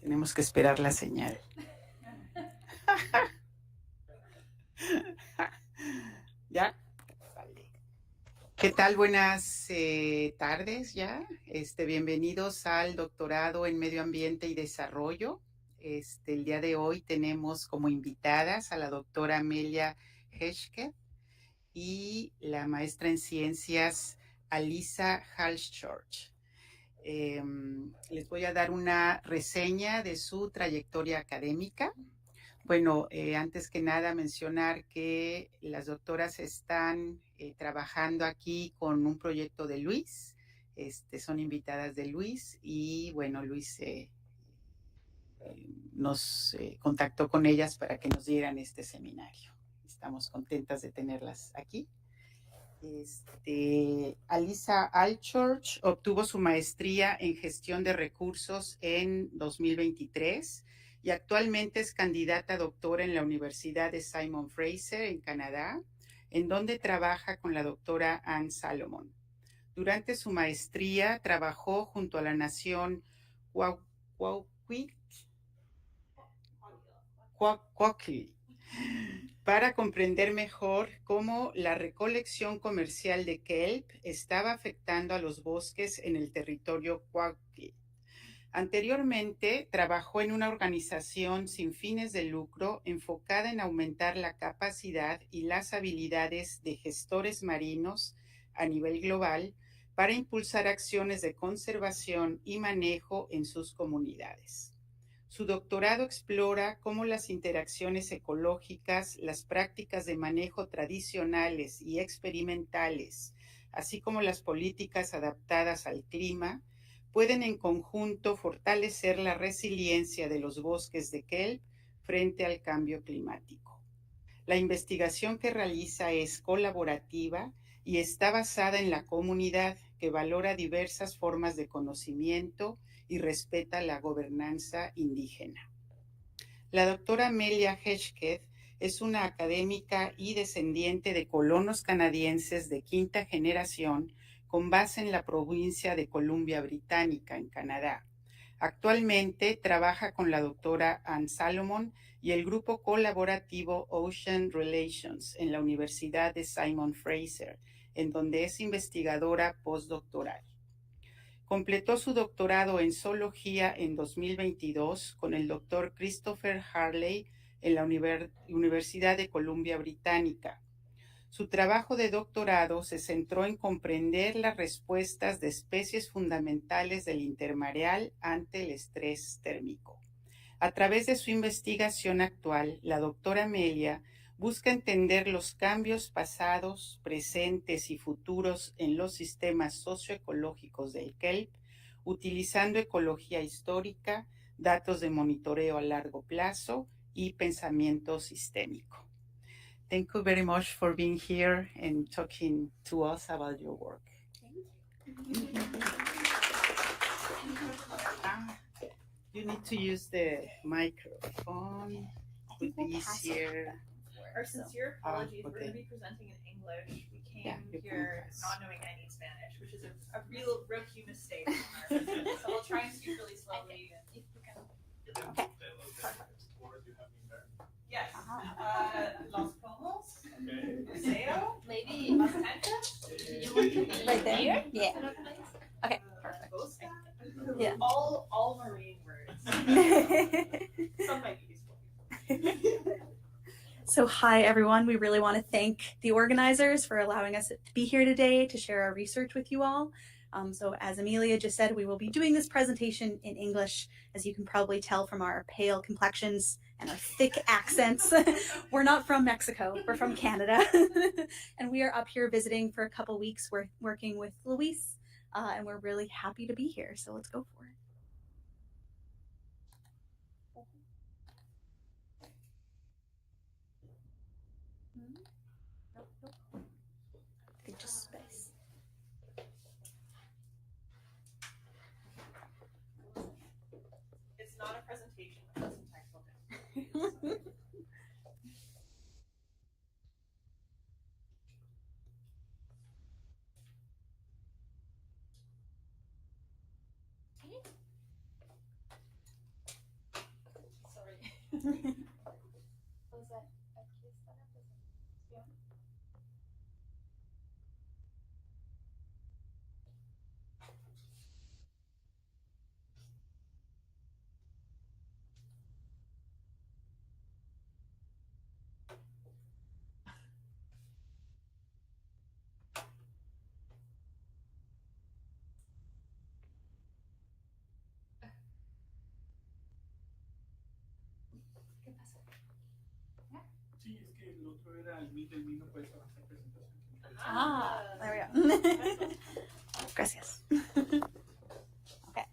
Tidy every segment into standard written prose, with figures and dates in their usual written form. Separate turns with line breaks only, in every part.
Tenemos que esperar la señal. ¿Ya? Vale. ¿Qué tal? Buenas tardes ya. Bienvenidos al doctorado en Medio Ambiente y Desarrollo. El día de hoy tenemos como invitadas a la doctora Amelia Hesketh y la maestra en ciencias Alyssa Allchurch. Les voy a dar una reseña de su trayectoria académica. Bueno, antes que nada mencionar que las doctoras están trabajando aquí con un proyecto de Luis, son invitadas de Luis y bueno, Luis nos contactó con ellas para que nos dieran este seminario. Estamos contentas de tenerlas aquí. Alyssa Allchurch obtuvo su maestría en gestión de recursos en 2023 y actualmente es candidata a doctora en la Universidad de Simon Fraser en Canadá, en donde trabaja con la doctora Anne Salomon. Durante su maestría trabajó junto a la nación Kwakwaka'wakw para comprender mejor cómo la recolección comercial de Kelp estaba afectando a los bosques en el territorio Kwakwaka'wakw. Anteriormente, trabajó en una organización sin fines de lucro enfocada en aumentar la capacidad y las habilidades de gestores marinos a nivel global para impulsar acciones de conservación y manejo en sus comunidades. Su doctorado explora cómo las interacciones ecológicas, las prácticas de manejo tradicionales y experimentales, así como las políticas adaptadas al clima, pueden en conjunto fortalecer la resiliencia de los bosques de Kelp frente al cambio climático. La investigación que realiza es colaborativa y está basada en la comunidad, que valora diversas formas de conocimiento y respeta la gobernanza indígena. La doctora Amelia Hesketh es una académica y descendiente de colonos canadienses de quinta generación con base en la provincia de Columbia Británica, en Canadá. Actualmente trabaja con la doctora Anne Salomon y el grupo colaborativo Ocean Relations en la Universidad de Simon Fraser, en donde es investigadora postdoctoral. Completó su doctorado en zoología en 2022 con el doctor Christopher Harley en la Universidad de Columbia Británica. Su trabajo de doctorado se centró en comprender las respuestas de especies fundamentales del intermareal ante el estrés térmico. A través de su investigación actual, la doctora Amelia busca entender los cambios pasados, presentes y futuros en los sistemas socioecológicos del Kelp, utilizando ecología histórica, datos de monitoreo a largo plazo y pensamiento sistémico. Thank you very much for being here and talking to us about your work.
Thank you.
You need to use the microphone. Would be easier.
Our sincere apologies.
Okay.
We're going to be presenting in English. We came
you
here
can
not knowing any Spanish, which is a real rookie mistake on our end. So we'll try and speak really slowly. And if we can.
Okay. Perfect.
Yes. Los Pomos.
Okay.
Museo.
Maybe
Bastante.
right there? Yeah. Okay, perfect.
Bosta.
Yeah.
All marine words. Some might be useful.
So hi everyone, we really want to thank the organizers for allowing us to be here today to share our research with you all. So as Amelia just said, we will be doing this presentation in English. As you can probably tell from our pale complexions and our thick accents, we're not from Mexico, we're from Canada. And we are up here visiting for a couple weeks. We're working with Luis, and we're really happy to be here. So let's go for it. Nope. I think just space.
It's not a presentation without some technical difficulties.
Sí, es que el otro era el Meet, no puedes avanzar presentación.
There we go. Gracias. Okay.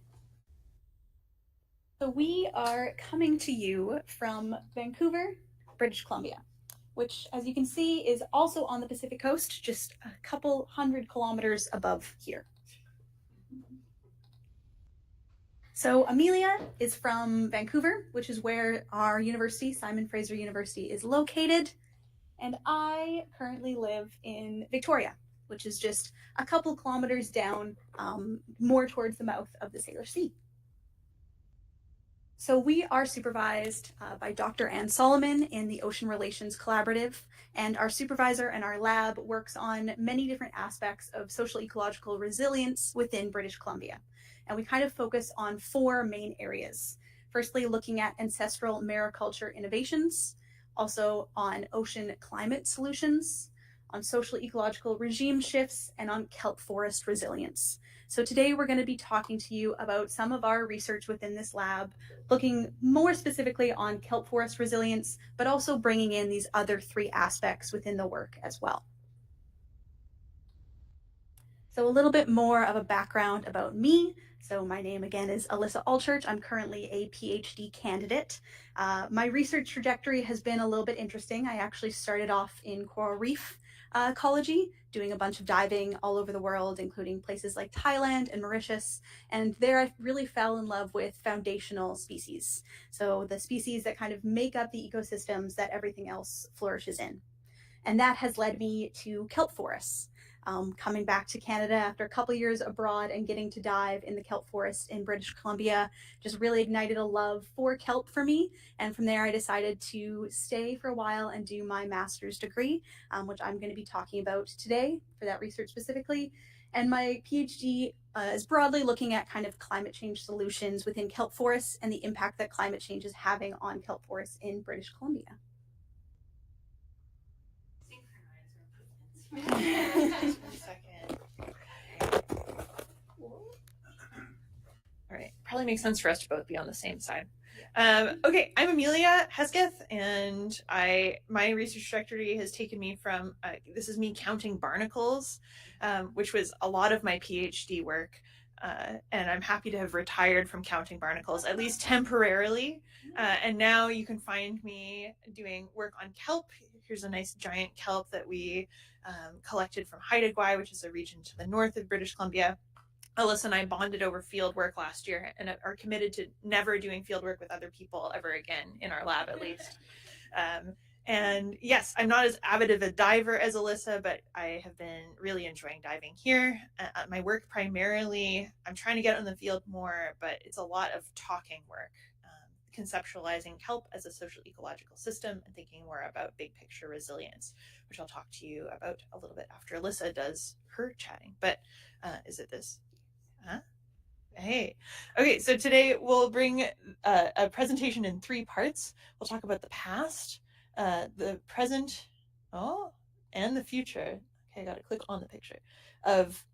So we are coming to you from Vancouver, British Columbia, which, as you can see, is also on the Pacific coast, just a couple 100 kilometers above here. So Amelia is from Vancouver, which is where our university, Simon Fraser University, is located. And I currently live in Victoria, which is just a couple kilometers down, more towards the mouth of the Sailor Sea. So we are supervised by Dr. Ann Solomon in the Ocean Relations Collaborative, and our supervisor and our lab works on many different aspects of social ecological resilience within British Columbia. And we kind of focus on 4 main areas. Firstly, looking at ancestral mariculture innovations, also on ocean climate solutions, on social ecological regime shifts, and on kelp forest resilience. So today we're going to be talking to you about some of our research within this lab, looking more specifically on kelp forest resilience, but also bringing in these other 3 aspects within the work as well. So a little bit more of a background about me. So my name again is Alyssa Allchurch. I'm currently a PhD candidate. My research trajectory has been a little bit interesting. I actually started off in coral reef ecology, doing a bunch of diving all over the world, including places like Thailand and Mauritius. And there I really fell in love with foundational species. So the species that kind of make up the ecosystems that everything else flourishes in. And that has led me to kelp forests. Coming back to Canada after a couple years abroad and getting to dive in the kelp forest in British Columbia just really ignited a love for kelp for me. And from there, I decided to stay for a while and do my master's degree, which I'm going to be talking about today for that research specifically. And my PhD is broadly looking at kind of climate change solutions within kelp forests and the impact that climate change is having on kelp forests in British Columbia.
Second. All right, probably makes sense for us to both be on the same side. Okay, I'm Amelia Hesketh, and my research trajectory has taken me from, this is me counting barnacles, which was a lot of my PhD work, and I'm happy to have retired from counting barnacles, at least temporarily, and now you can find me doing work on kelp. Here's a nice giant kelp that we collected from Haida Gwaii, which is a region to the north of British Columbia. Alyssa and I bonded over field work last year and are committed to never doing field work with other people ever again, in our lab at least. And yes, I'm not as avid of a diver as Alyssa, but I have been really enjoying diving here. My work primarily, I'm trying to get out in the field more, but it's a lot of talking work, conceptualizing kelp as a social ecological system and thinking more about big picture resilience, which I'll talk to you about a little bit after Alyssa does her chatting. But is it this? Huh? Hey. Okay, so today we'll bring a presentation in 3 parts. We'll talk about the past, the present, and the future. Okay, I gotta click on the picture of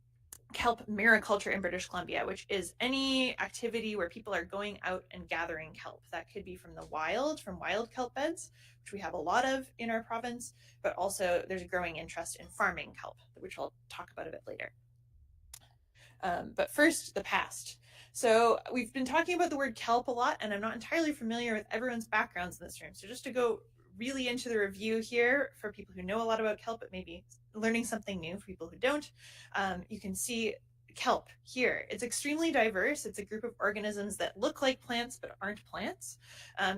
kelp mariculture in British Columbia, which is any activity where people are going out and gathering kelp. That could be from wild kelp beds, which we have a lot of in our province, but also there's a growing interest in farming kelp, which I'll talk about a bit later. But first, the past. So we've been talking about the word kelp a lot, and I'm not entirely familiar with everyone's backgrounds in this room. So just to go really into the review here for people who know a lot about kelp, but maybe learning something new for people who don't, you can see kelp here. It's extremely diverse. It's a group of organisms that look like plants but aren't plants.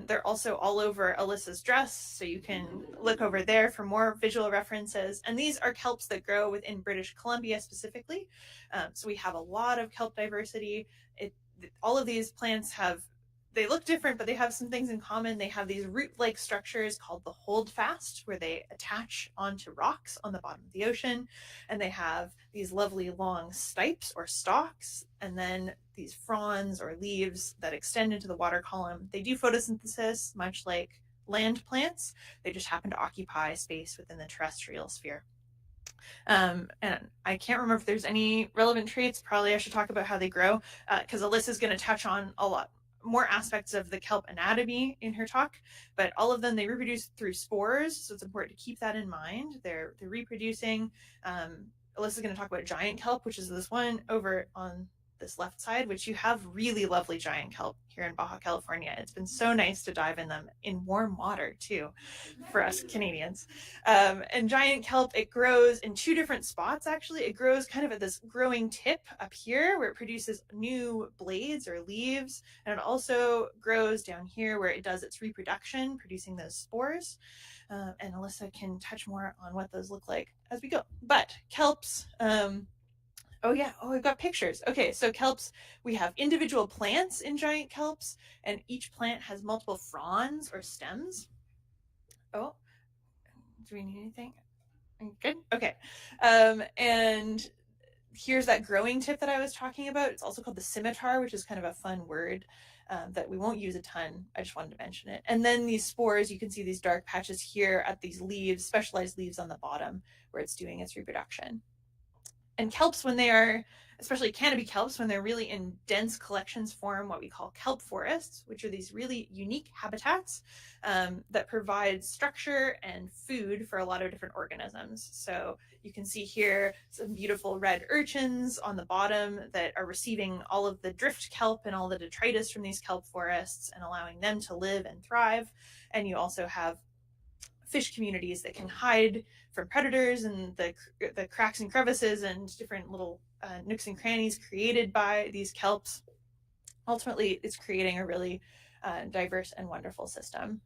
They're also all over Alyssa's dress, so you can look over there for more visual references. And these are kelps that grow within British Columbia specifically. So we have a lot of kelp diversity. All of these plants have they look different, but they have some things in common. They have these root-like structures called the holdfast, where they attach onto rocks on the bottom of the ocean, and they have these lovely long stipes or stalks, and then these fronds or leaves that extend into the water column. They do photosynthesis, much like land plants. They just happen to occupy space within the terrestrial sphere. And I can't remember if there's any relevant traits. Probably I should talk about how they grow, because Alyssa's going to touch on a lot more aspects of the kelp anatomy in her talk, but all of them, they reproduce through spores, so it's important to keep that in mind. They're reproducing. Alyssa's going to talk about giant kelp, which is this one over on this left side, which you have really lovely giant kelp here in Baja California. It's been so nice to dive in them in warm water too, for us Canadians. And giant kelp, it grows in two different spots actually. It grows kind of at this growing tip up here where it produces new blades or leaves, and it also grows down here where it does its reproduction, producing those spores. And Alyssa can touch more on what those look like as we go. But kelps, oh yeah, oh, we've got pictures. Okay, so kelps, we have individual plants in giant kelps, and each plant has multiple fronds or stems. Oh, do we need anything? Good, okay. And here's that growing tip that I was talking about. It's also called the scimitar, which is kind of a fun word that we won't use a ton. I just wanted to mention it. And then these spores, you can see these dark patches here at these leaves, specialized leaves on the bottom where it's doing its reproduction. And kelps, when they are, especially canopy kelps, when they're really in dense collections, form what we call kelp forests, which are these really unique habitats that provide structure and food for a lot of different organisms. So you can see here some beautiful red urchins on the bottom that are receiving all of the drift kelp and all the detritus from these kelp forests and allowing them to live and thrive. And you also have fish communities that can hide from predators and the cracks and crevices and different little nooks and crannies created by these kelps. Ultimately, it's creating a really diverse and wonderful system.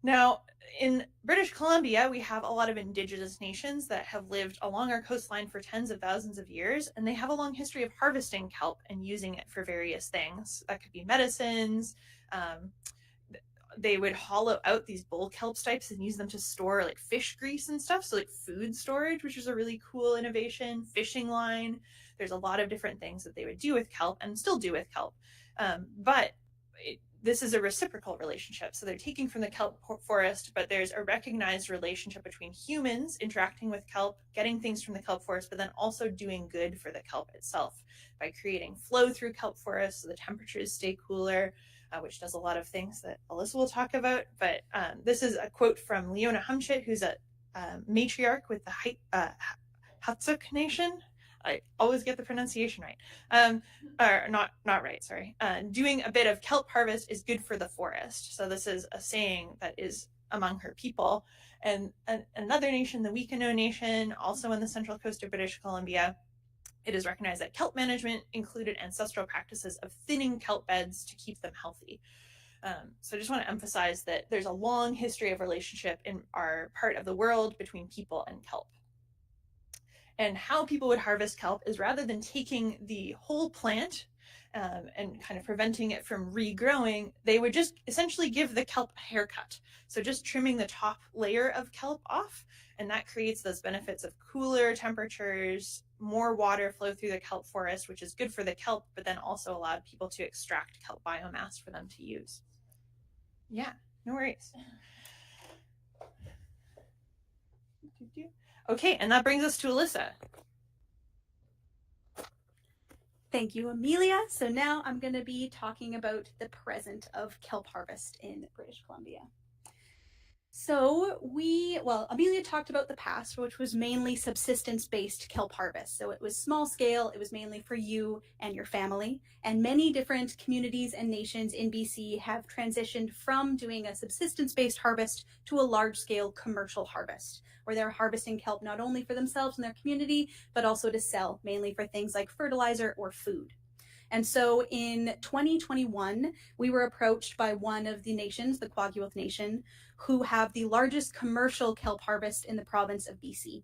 Now, in British Columbia, we have a lot of indigenous nations that have lived along our coastline for tens of thousands of years, and they have a long history of harvesting kelp and using it for various things. That could be medicines. They would hollow out these bull kelp stipes and use them to store like fish grease and stuff. So like food storage, which is a really cool innovation, fishing line. There's a lot of different things that they would do with kelp and still do with kelp. This is a reciprocal relationship. So they're taking from the kelp forest, but there's a recognized relationship between humans interacting with kelp, getting things from the kelp forest, but then also doing good for the kelp itself by creating flow through kelp forests so the temperatures stay cooler, which does a lot of things that Alyssa will talk about. But this is a quote from Leona Humchit, who's a matriarch with the Hatsuk Nation. I always get the pronunciation right. Or not right, sorry. Doing a bit of kelp harvest is good for the forest. So this is a saying that is among her people. And another nation, the Wekano Nation, also on the central coast of British Columbia, it is recognized that kelp management included ancestral practices of thinning kelp beds to keep them healthy. So I just want to emphasize that there's a long history of relationship in our part of the world between people and kelp. And how people would harvest kelp is rather than taking the whole plant and kind of preventing it from regrowing, they would just essentially give the kelp a haircut. So just trimming the top layer of kelp off, and that creates those benefits of cooler temperatures, more water flow through the kelp forest, which is good for the kelp, but then also allowed people to extract kelp biomass for them to use. Yeah, no worries. Okay, and that brings us to Alyssa.
Thank you, Amelia. So now I'm going to be talking about the present of kelp harvest in British Columbia. So Amelia talked about the past, which was mainly subsistence-based kelp harvest. So it was small scale, it was mainly for you and your family. And many different communities and nations in BC have transitioned from doing a subsistence-based harvest to a large-scale commercial harvest, where they're harvesting kelp not only for themselves and their community, but also to sell, mainly for things like fertilizer or food. And so in 2021, we were approached by one of the nations, the Kwagwiyalk Nation, who have the largest commercial kelp harvest in the province of BC.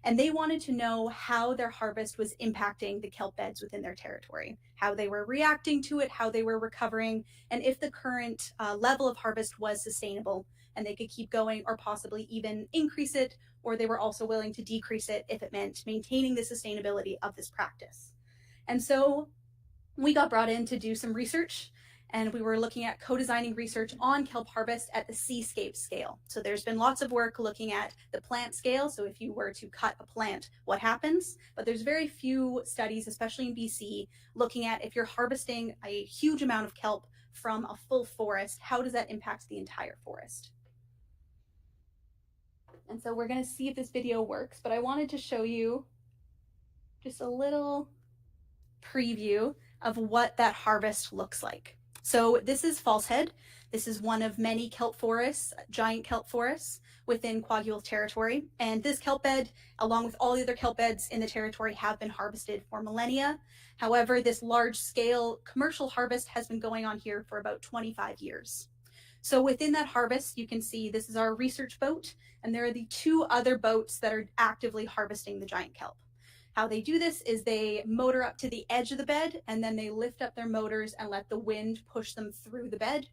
And they wanted to know how their harvest was impacting the kelp beds within their territory, how they were reacting to it, how they were recovering, and if the current level of harvest was sustainable and they could keep going or possibly even increase it, or they were also willing to decrease it if it meant maintaining the sustainability of this practice. And so we got brought in to do some research, and we were looking at co-designing research on kelp harvest at the seascape scale. So there's been lots of work looking at the plant scale, so if you were to cut a plant, what happens? But there's very few studies, especially in BC, looking at if you're harvesting a huge amount of kelp from a full forest, how does that impact the entire forest? And so we're gonna see if this video works, but I wanted to show you just a little preview of what that harvest looks like. So this is Falsehead. This is one of many kelp forests, giant kelp forests within Kwaggle territory. And this kelp bed, along with all the other kelp beds in the territory, have been harvested for millennia. However, this large scale commercial harvest has been going on here for about 25 years. So within that harvest, you can see this is our research boat, and there are the 2 other boats that are actively harvesting the giant kelp. How they do this is they motor up to the edge of the bed, and then they lift up their motors and let the wind push them through the bed.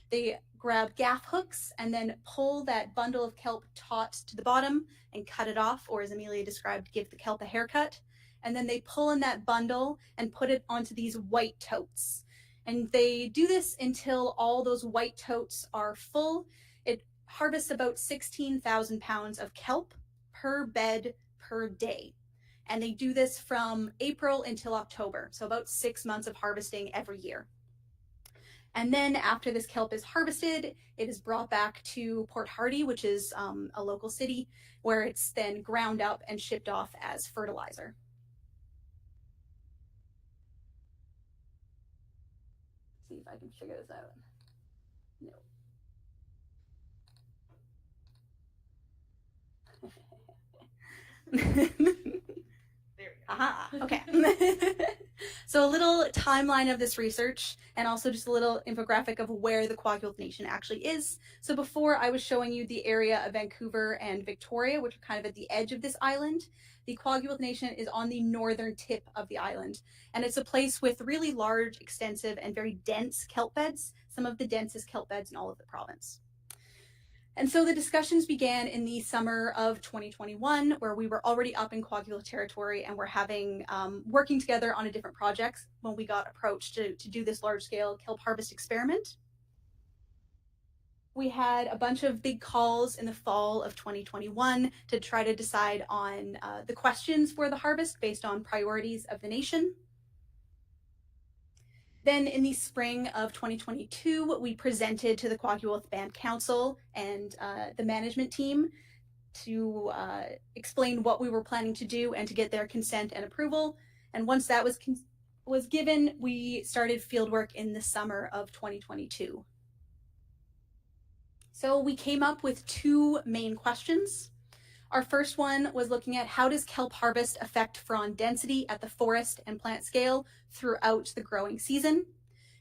They grab gaff hooks and then pull that bundle of kelp taut to the bottom and cut it off, or as Amelia described, give the kelp a haircut. And then they pull in that bundle and put it onto these white totes. And they do this until all those white totes are full. It harvests about 16,000 pounds of kelp per bed per day. And they do this from April until October, so about 6 months of harvesting every year. And then after this kelp is harvested, it is brought back to Port Hardy, which is a local city, where it's then ground up and shipped off as fertilizer. See if I can figure this out. No. Aha, okay. So a little timeline of this research, and also just a little infographic of where the Kwaggle Nation actually is. So before, I was showing you the area of Vancouver and Victoria, which are kind of at the edge of this island. The Kwaggle Nation is on the northern tip of the island, and it's a place with really large, extensive, and very dense kelp beds, some of the densest kelp beds in all of the province. And so the discussions began in the summer of 2021, where we were already up in Kwaggle territory and were having working together on a different project when we got approached to do this large-scale kelp harvest experiment. We had a bunch of big calls in the fall of 2021 to try to decide on the questions for the harvest based on priorities of the nation. Then in the spring of 2022, we presented to the Kwaggle Band Council and the management team to explain what we were planning to do and to get their consent and approval. And once that was given, we started fieldwork in the summer of 2022. So we came up with 2 main questions. Our first one was looking at how does kelp harvest affect frond density at the forest and plant scale throughout the growing season?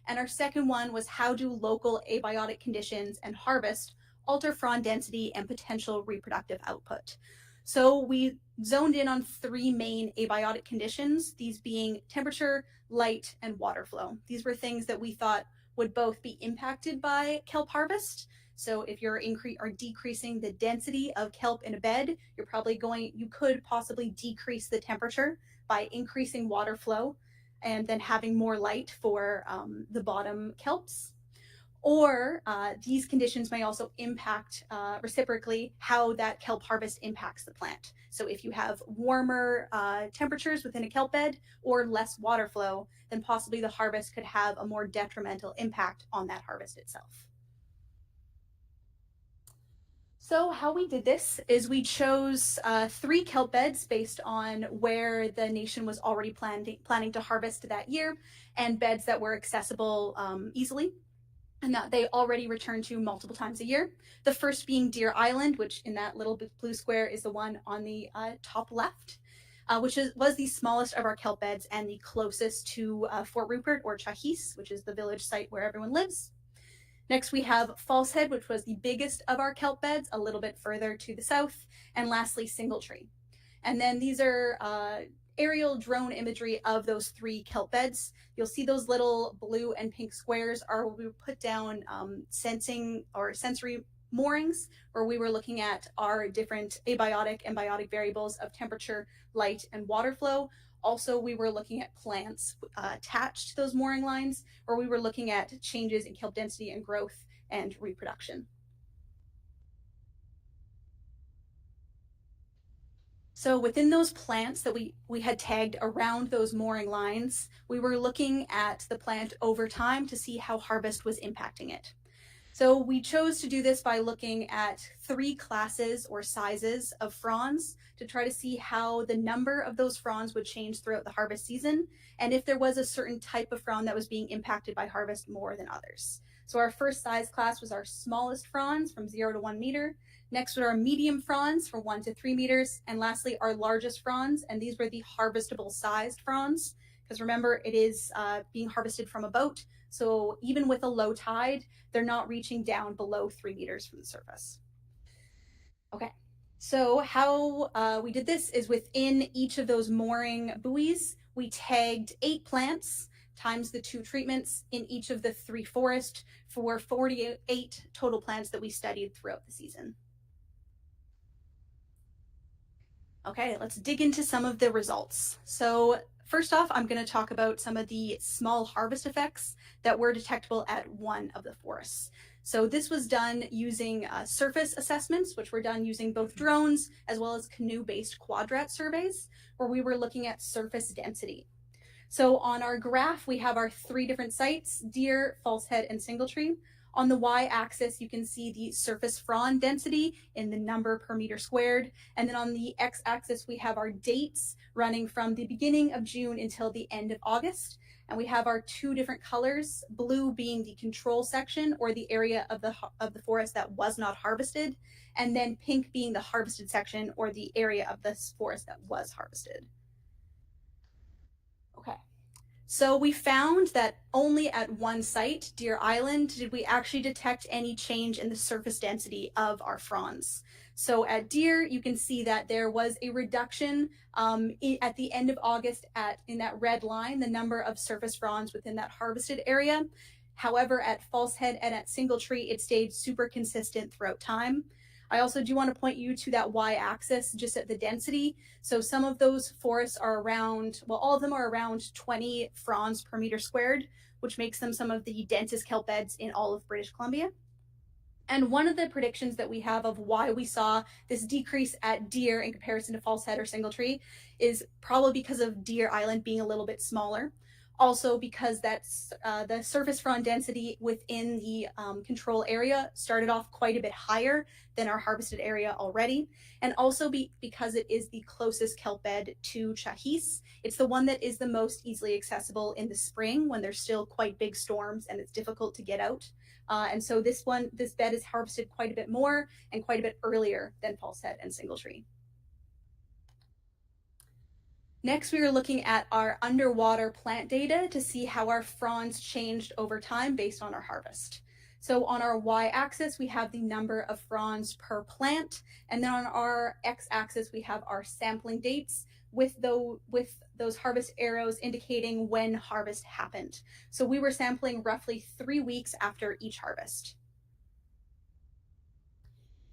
And our second one was how do local abiotic conditions and harvest alter frond density and potential reproductive output? So we zoned in on 3 main abiotic conditions, these being temperature, light, and water flow. These were things that we thought would both be impacted by kelp harvest. So if you're decreasing the density of kelp in a bed, you could possibly decrease the temperature by increasing water flow and then having more light for the bottom kelps. Or these conditions may also impact reciprocally how that kelp harvest impacts the plant. So if you have warmer temperatures within a kelp bed or less water flow, then possibly the harvest could have a more detrimental impact on that harvest itself. So how we did this is we chose 3 kelp beds based on where the nation was already planning to harvest that year, and beds that were accessible easily and that they already return to multiple times a year. The first being Deer Island, which in that little blue square is the one on the top left, which was the smallest of our kelp beds and the closest to Fort Rupert or Chahis, which is the village site where everyone lives. Next, we have Falsehead, which was the biggest of our kelp beds, a little bit further to the south, and lastly, Singletree. And then these are aerial drone imagery of those 3 kelp beds. You'll see those little blue and pink squares are where we put down sensing or sensory moorings, where we were looking at our different abiotic and biotic variables of temperature, light, and water flow. Also, we were looking at plants attached to those mooring lines, where we were looking at changes in kelp density and growth and reproduction. So within those plants that we had tagged around those mooring lines, we were looking at the plant over time to see how harvest was impacting it. So we chose to do this by looking at 3 classes or sizes of fronds to try to see how the number of those fronds would change throughout the harvest season, and if there was a certain type of frond that was being impacted by harvest more than others. So our first size class was our smallest fronds from 0 to 1 meter. Next were our medium fronds from 1 to 3 meters. And lastly, our largest fronds, and these were the harvestable sized fronds, because remember, it is being harvested from a boat. So even with a low tide, they're not reaching down below 3 meters from the surface. Okay, so how we did this is within each of those mooring buoys, we tagged 8 plants times the 2 treatments in each of the 3 forests for 48 total plants that we studied throughout the season. Okay, let's dig into some of the results. So first off, I'm going to talk about some of the small harvest effects that were detectable at one of the forests. So this was done using surface assessments, which were done using both drones as well as canoe-based quadrat surveys, where we were looking at surface density. So on our graph, we have our 3 different sites: Deer, Falsehead, and Singletree. On the y-axis, you can see the surface frond density in the number per meter squared. And then on the x-axis, we have our dates running from the beginning of June until the end of August. And we have our 2 different colors, blue being the control section or the area of the forest that was not harvested, and then pink being the harvested section or the area of this forest that was harvested. Okay. So we found that only at one site, Deer Island, did we actually detect any change in the surface density of our fronds. So at Deer, you can see that there was a reduction at the end of August in that red line, the number of surface fronds within that harvested area. However, at Falsehead and at Singletree, it stayed super consistent throughout time. I also do want to point you to that y-axis just at the density. So some of those forests are around, well, all of them are around 20 fronds per meter squared, which makes them some of the densest kelp beds in all of British Columbia. And one of the predictions that we have of why we saw this decrease at Deer in comparison to Falsehead or Singletree is probably because of Deer Island being a little bit smaller. Also because that's the surface frond density within the control area started off quite a bit higher than our harvested area already. And also because it is the closest kelp bed to Chahis. It's the one that is the most easily accessible in the spring when there's still quite big storms and it's difficult to get out. And so this bed is harvested quite a bit more and quite a bit earlier than Falsehead and Singletree. Next, we are looking at our underwater plant data to see how our fronds changed over time based on our harvest. So on our y-axis, we have the number of fronds per plant, and then on our x-axis, we have our sampling dates with those harvest arrows indicating when harvest happened. So we were sampling roughly 3 weeks after each harvest.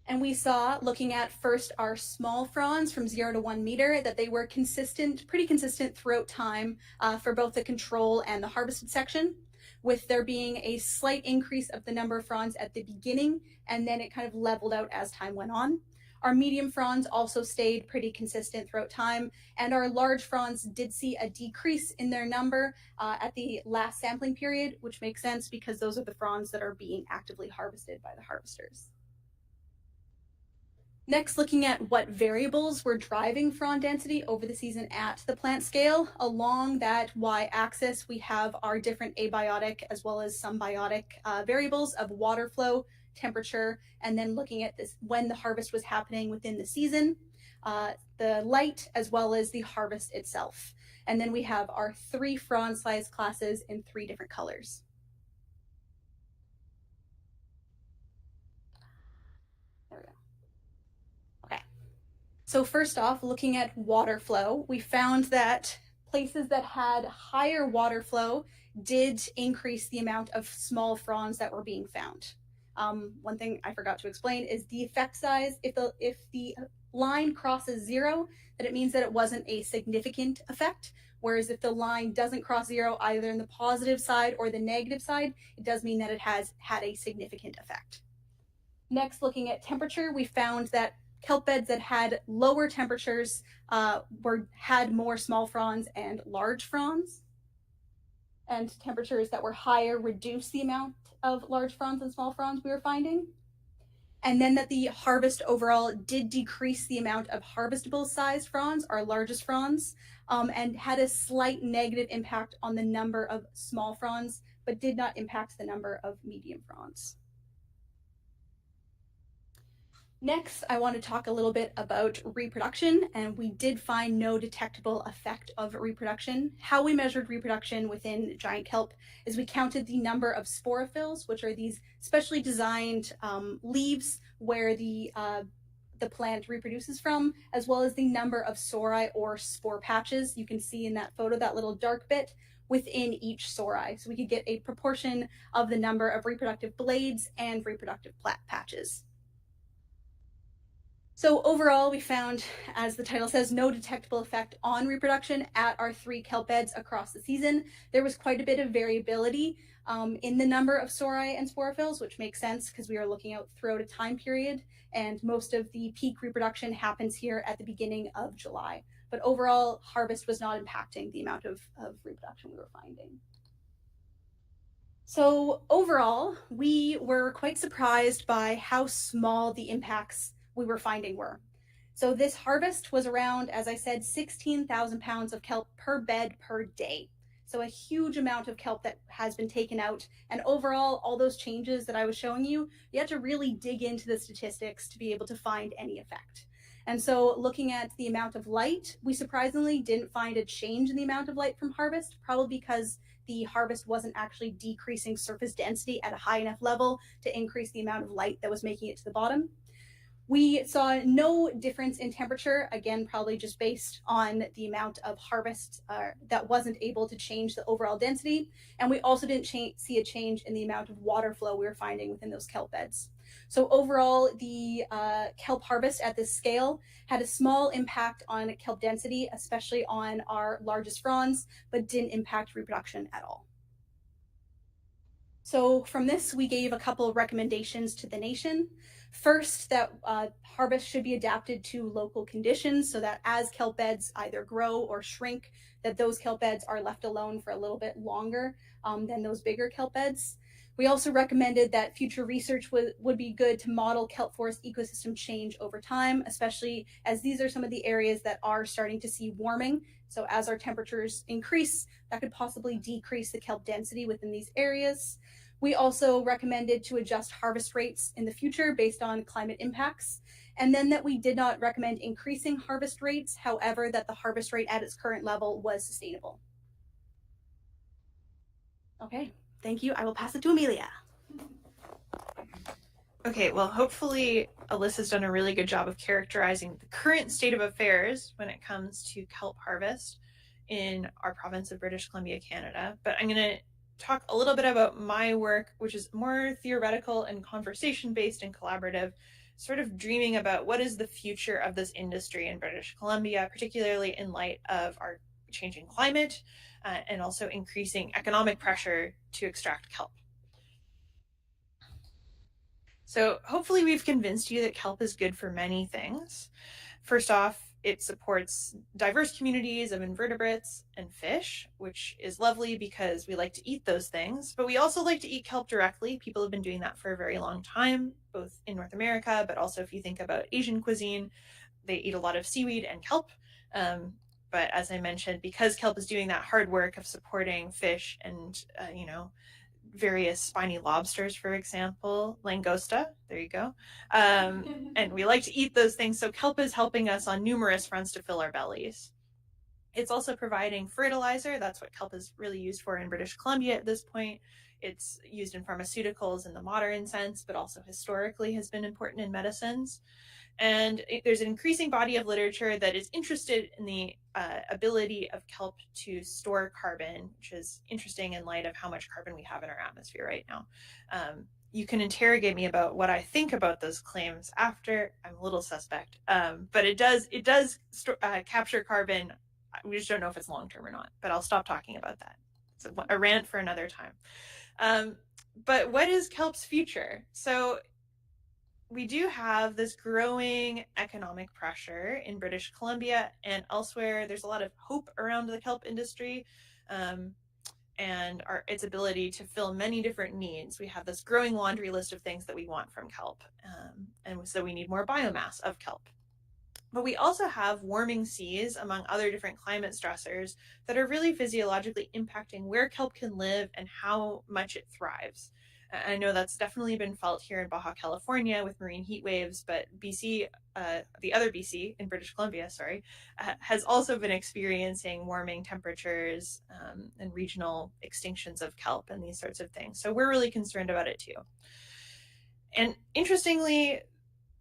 And we saw, looking at first our small fronds from 0 to 1 meter, that they were pretty consistent throughout time for both the control and the harvested section, with there being a slight increase of the number of fronds at the beginning, and then it kind of leveled out as time went on. Our medium fronds also stayed pretty consistent throughout time, and our large fronds did see a decrease in their number at the last sampling period, which makes sense because those are the fronds that are being actively harvested by the harvesters. Next, looking at what variables were driving frond density over the season at the plant scale. Along that y-axis, we have our different abiotic as well as some biotic variables of water flow, temperature, and then looking at this when the harvest was happening within the season, the light, as well as the harvest itself. And then we have our 3 frond size classes in 3 different colors. There we go. Okay. So first off, looking at water flow, we found that places that had higher water flow did increase the amount of small fronds that were being found. One thing I forgot to explain is the effect size. If the line crosses 0, then it means that it wasn't a significant effect. Whereas if the line doesn't cross 0, either in the positive side or the negative side, it does mean that it has had a significant effect. Next, looking at temperature, we found that kelp beds that had lower temperatures had more small fronds and large fronds, and temperatures that were higher reduced the amount of large fronds and small fronds we were finding. And then that the harvest overall did decrease the amount of harvestable sized fronds, our largest fronds, and had a slight negative impact on the number of small fronds, but did not impact the number of medium fronds. Next, I want to talk a little bit about reproduction, and we did find no detectable effect of reproduction. How we measured reproduction within giant kelp is we counted the number of sporophylls, which are these specially designed leaves where the plant reproduces from, as well as the number of sori or spore patches. You can see in that photo that little dark bit within each sori. So we could get a proportion of the number of reproductive blades and reproductive patches. So overall, we found, as the title says, no detectable effect on reproduction at our 3 kelp beds across the season. There was quite a bit of variability in the number of sori and sporophylls, which makes sense because we are looking out throughout a time period, and most of the peak reproduction happens here at the beginning of July. But overall, harvest was not impacting the amount of reproduction we were finding. So overall, we were quite surprised by how small the impacts we were finding were. So this harvest was around, as I said, 16,000 pounds of kelp per bed per day. So a huge amount of kelp that has been taken out. And overall, all those changes that I was showing you, you had to really dig into the statistics to be able to find any effect. And so looking at the amount of light, we surprisingly didn't find a change in the amount of light from harvest, probably because the harvest wasn't actually decreasing surface density at a high enough level to increase the amount of light that was making it to the bottom. We saw no difference in temperature, again, probably just based on the amount of harvest that wasn't able to change the overall density. And we also didn't see a change in the amount of water flow we were finding within those kelp beds. So overall, the kelp harvest at this scale had a small impact on kelp density, especially on our largest fronds, but didn't impact reproduction at all. So from this, we gave a couple of recommendations to the nation. First, that harvest should be adapted to local conditions so that as kelp beds either grow or shrink, that those kelp beds are left alone for a little bit longer than those bigger kelp beds. We also recommended that future research would be good to model kelp forest ecosystem change over time, especially as these are some of the areas that are starting to see warming. So as our temperatures increase, that could possibly decrease the kelp density within these areas. We also recommended to adjust harvest rates in the future based on climate impacts, and then that we did not recommend increasing harvest rates, however, that the harvest rate at its current level was sustainable. Okay, thank you. I will pass it to Amelia.
Okay, well, hopefully Alyssa's done a really good job of characterizing the current state of affairs when it comes to kelp harvest in our province of British Columbia, Canada. But I'm going to talk a little bit about my work, which is more theoretical and conversation-based and collaborative, sort of dreaming about what is the future of this industry in British Columbia, particularly in light of our changing climate and also increasing economic pressure to extract kelp. So hopefully we've convinced you that kelp is good for many things. First off, it supports diverse communities of invertebrates and fish, which is lovely because we like to eat those things, but we also like to eat kelp directly. People have been doing that for a very long time, both in North America, but also if you think about Asian cuisine, they eat a lot of seaweed and kelp. But as I mentioned, because kelp is doing that hard work of supporting fish and, various spiny lobsters, for example, langosta, there you go. And we like to eat those things. So kelp is helping us on numerous fronts to fill our bellies. It's also providing fertilizer. That's what kelp is really used for in British Columbia at this point. It's used in pharmaceuticals in the modern sense, but also historically has been important in medicines. And there's an increasing body of literature that is interested in the ability of kelp to store carbon, which is interesting in light of how much carbon we have in our atmosphere right now. You can interrogate me about what I think about those claims after. I'm a little suspect, but it does capture carbon. We just don't know if it's long-term or not, but I'll stop talking about that. It's a rant for another time. But what is kelp's future? So we do have this growing economic pressure in British Columbia and elsewhere. There's a lot of hope around the kelp industry and its ability to fill many different needs. We have this growing laundry list of things that we want from kelp. And so we need more biomass of kelp. But we also have warming seas, among other different climate stressors, that are really physiologically impacting where kelp can live and how much it thrives. I know that's definitely been felt here in Baja California with marine heat waves, but BC, the other BC in British Columbia, has also been experiencing warming temperatures and regional extinctions of kelp and these sorts of things. So we're really concerned about it too. And interestingly,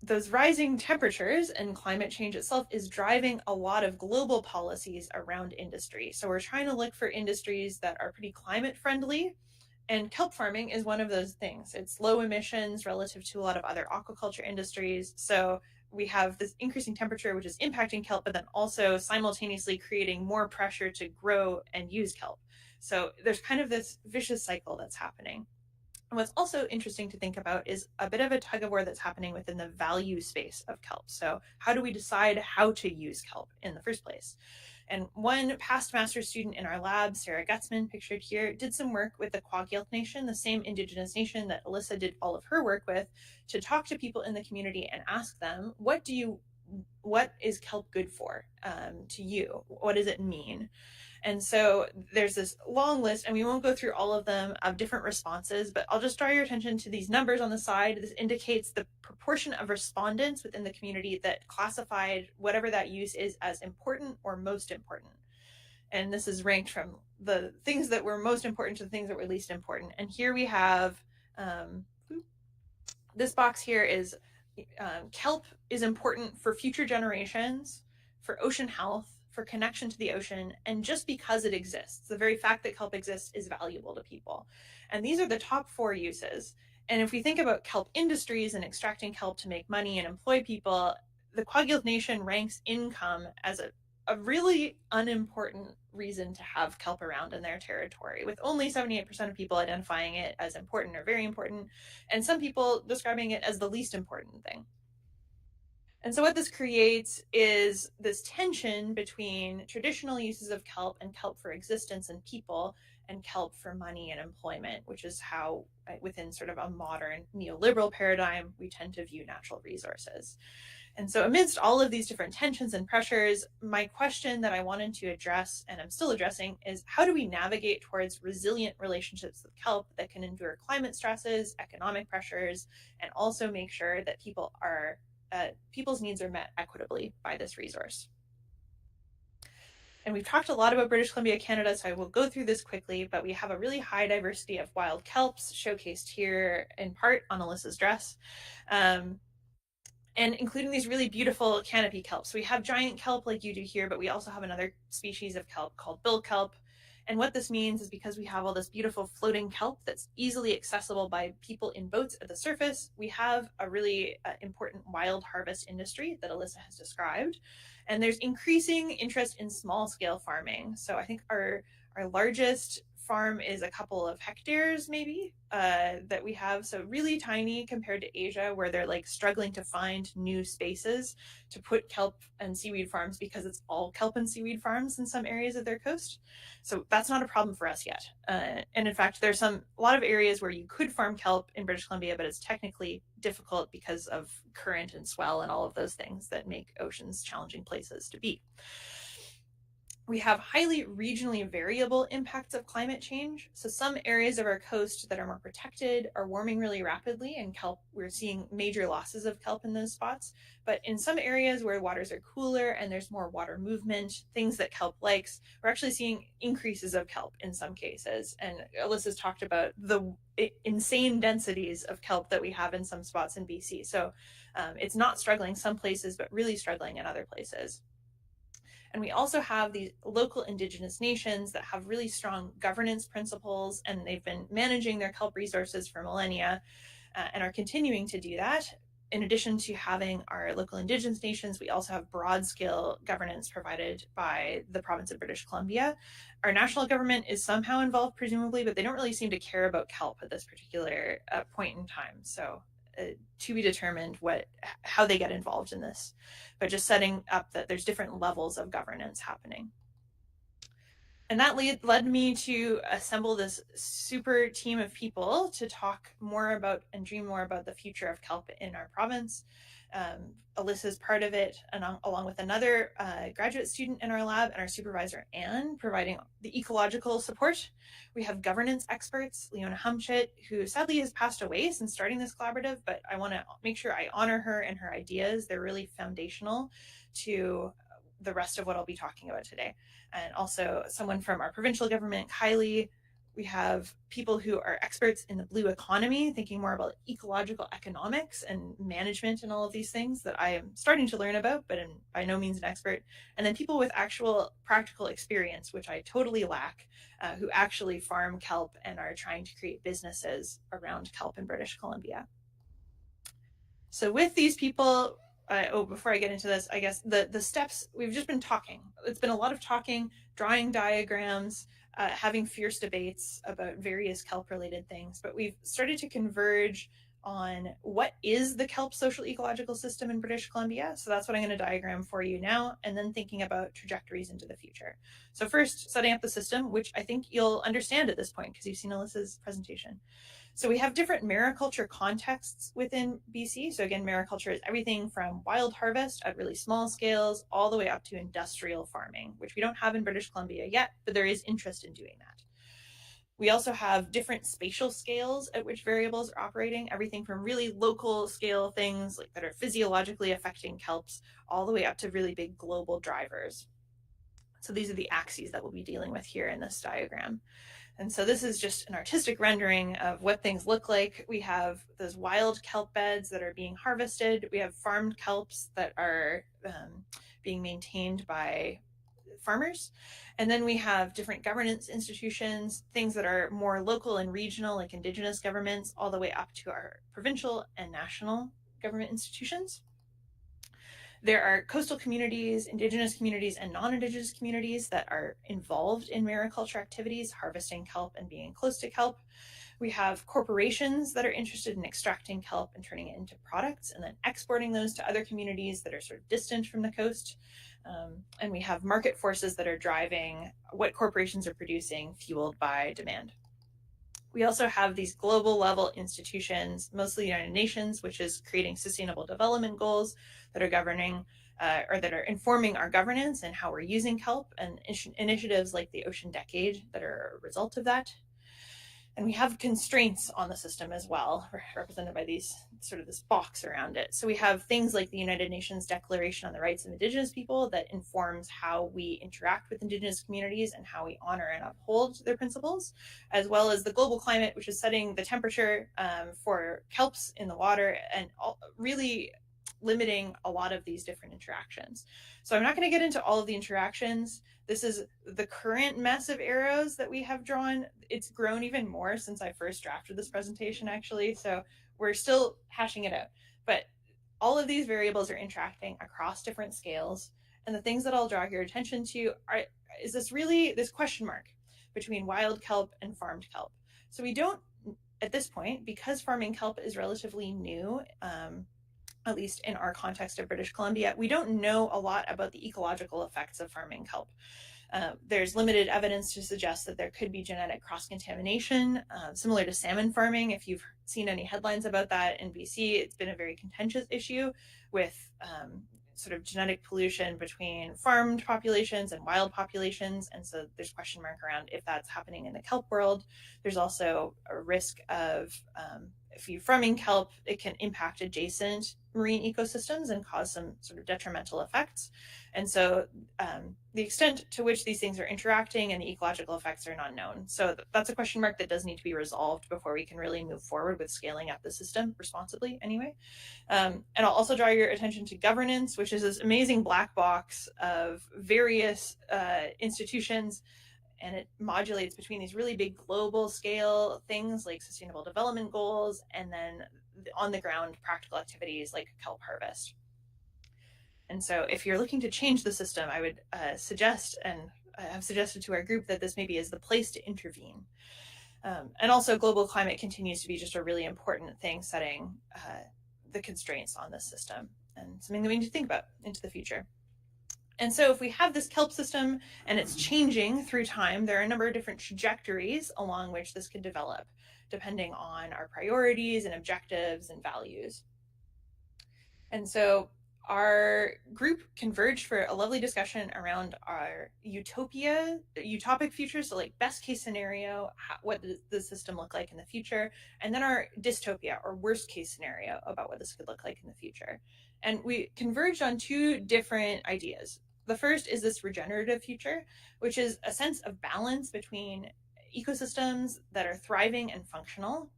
those rising temperatures and climate change itself is driving a lot of global policies around industry. So we're trying to look for industries that are pretty climate friendly. And kelp farming is one of those things. It's low emissions relative to a lot of other aquaculture industries. So we have this increasing temperature, which is impacting kelp, but then also simultaneously creating more pressure to grow and use kelp. So there's kind of this vicious cycle that's happening. And what's also interesting to think about is a bit of a tug of war that's happening within the value space of kelp. So how do we decide how to use kelp in the first place? And one past master's student in our lab, Sarah Gutzman, pictured here, did some work with the Kwagilk Nation, the same indigenous nation that Alyssa did all of her work with, to talk to people in the community and ask them, what is kelp good for to you? What does it mean? And so there's this long list, and we won't go through all of them, of different responses, but I'll just draw your attention to these numbers on the side. This indicates the proportion of respondents within the community that classified whatever that use is as important or most important. And this is ranked from the things that were most important to the things that were least important. And here we have, this box here is kelp is important for future generations, for ocean health, for connection to the ocean, and just because it exists. The very fact that kelp exists is valuable to people. And these are the top 4 uses. And if we think about kelp industries and extracting kelp to make money and employ people, the Kwagilk Nation ranks income as a really unimportant reason to have kelp around in their territory, with only 78% of people identifying it as important or very important, and some people describing it as the least important thing. And so what this creates is this tension between traditional uses of kelp and kelp for existence and people, and kelp for money and employment, which is how, within sort of a modern neoliberal paradigm, we tend to view natural resources. And so amidst all of these different tensions and pressures, my question that I wanted to address, and I'm still addressing, is how do we navigate towards resilient relationships with kelp that can endure climate stresses, economic pressures, and also make sure that people's needs are met equitably by this resource. And we've talked a lot about British Columbia, Canada, so I will go through this quickly, but we have a really high diversity of wild kelps showcased here in part on Alyssa's dress, and including these really beautiful canopy kelps. We have giant kelp like you do here, but we also have another species of kelp called bill kelp. And what this means is because we have all this beautiful floating kelp that's easily accessible by people in boats at the surface, we have a really important wild harvest industry that Alyssa has described. And there's increasing interest in small scale farming. So I think our largest farm is a couple of hectares maybe that we have, so really tiny compared to Asia, where they're like struggling to find new spaces to put kelp and seaweed farms because it's all kelp and seaweed farms in some areas of their coast. So that's not a problem for us yet. And in fact, there's a lot of areas where you could farm kelp in British Columbia, but it's technically difficult because of current and swell and all of those things that make oceans challenging places to be. We have highly regionally variable impacts of climate change. So some areas of our coast that are more protected are warming really rapidly, and kelp, we're seeing major losses of kelp in those spots. But in some areas where waters are cooler and there's more water movement, things that kelp likes, we're actually seeing increases of kelp in some cases. And Alyssa's talked about the insane densities of kelp that we have in some spots in BC. So it's not struggling some places, but really struggling in other places. And we also have these local indigenous nations that have really strong governance principles, and they've been managing their kelp resources for millennia and are continuing to do that. In addition to having our local indigenous nations, we also have broad scale governance provided by the province of British Columbia. Our national government is somehow involved, presumably, but they don't really seem to care about kelp at this particular point in time. So to be determined how they get involved in this, but just setting up that there's different levels of governance happening. And that led me to assemble this super team of people to talk more about and dream more about the future of kelp in our province. Alyssa is part of it, and along with another graduate student in our lab and our supervisor, Anne, providing the ecological support. We have governance experts, Leona Humchit, who sadly has passed away since starting this collaborative, but I want to make sure I honor her and her ideas. They're really foundational to the rest of what I'll be talking about today. And also someone from our provincial government, Kylie. We have people who are experts in the blue economy, thinking more about ecological economics and management and all of these things that I am starting to learn about, but am by no means an expert. And then people with actual practical experience, which I totally lack, who actually farm kelp and are trying to create businesses around kelp in British Columbia. So with these people, before I get into this, I guess the steps, we've just been talking. It's been a lot of talking, drawing diagrams, having fierce debates about various kelp-related things, but we've started to converge on what is the kelp social ecological system in British Columbia. So that's what I'm going to diagram for you now, and then thinking about trajectories into the future. So first, setting up the system, which I think you'll understand at this point because you've seen Alyssa's presentation. So we have different mariculture contexts within BC. So again, mariculture is everything from wild harvest at really small scales all the way up to industrial farming, which we don't have in British Columbia yet, but there is interest in doing that. We also have different spatial scales at which variables are operating, everything from really local scale things like that are physiologically affecting kelps all the way up to really big global drivers. So these are the axes that we'll be dealing with here in this diagram. And so this is just an artistic rendering of what things look like. We have those wild kelp beds that are being harvested. We have farmed kelps that are being maintained by farmers. And then we have different governance institutions, things that are more local and regional, like Indigenous governments, all the way up to our provincial and national government institutions. There are coastal communities, Indigenous communities, and non-Indigenous communities that are involved in mariculture activities, harvesting kelp and being close to kelp. We have corporations that are interested in extracting kelp and turning it into products and then exporting those to other communities that are sort of distant from the coast. And we have market forces that are driving what corporations are producing, fueled by demand. We also have these global level institutions, mostly the United Nations, which is creating sustainable development goals that are governing or that are informing our governance and how we're using kelp, and initiatives like the Ocean Decade that are a result of that. And we have constraints on the system as well, represented by these sort of this box around it. So we have things like the United Nations Declaration on the Rights of Indigenous People that informs how we interact with Indigenous communities and how we honor and uphold their principles, as well as the global climate, which is setting the temperature for kelps in the water and really limiting a lot of these different interactions. So I'm not going to get into all of the interactions. This is the current mess of arrows that we have drawn. It's grown even more since I first drafted this presentation, actually. So we're still hashing it out. But all of these variables are interacting across different scales. And the things that I'll draw your attention to is this question mark between wild kelp and farmed kelp. So we don't, at this point, because farming kelp is relatively new, at least in our context of British Columbia, we don't know a lot about the ecological effects of farming kelp. There's limited evidence to suggest that there could be genetic cross-contamination, similar to salmon farming. If you've seen any headlines about that in BC, it's been a very contentious issue with sort of genetic pollution between farmed populations and wild populations. And so there's a question mark around if that's happening in the kelp world. There's also a risk of, if you're farming kelp, it can impact adjacent marine ecosystems and cause some sort of detrimental effects. And so the extent to which these things are interacting and the ecological effects are not known. So that's a question mark that does need to be resolved before we can really move forward with scaling up the system responsibly anyway. And I'll also draw your attention to governance, which is this amazing black box of various institutions, and it modulates between these really big global scale things like sustainable development goals and then on the ground practical activities like kelp harvest. And so if you're looking to change the system, I would suggest, and I have suggested to our group, that this maybe is the place to intervene. And also global climate continues to be just a really important thing setting the constraints on this system, and something that we need to think about into the future. And so if we have this kelp system and it's changing through time, there are a number of different trajectories along which this could develop, depending on our priorities and objectives and values. And so our group converged for a lovely discussion around our utopic future, so like best case scenario, what does the system look like in the future, and then our dystopia, or worst case scenario, about what this could look like in the future. And we converged on two different ideas. The first is this regenerative future, which is a sense of balance between ecosystems that are thriving and functional,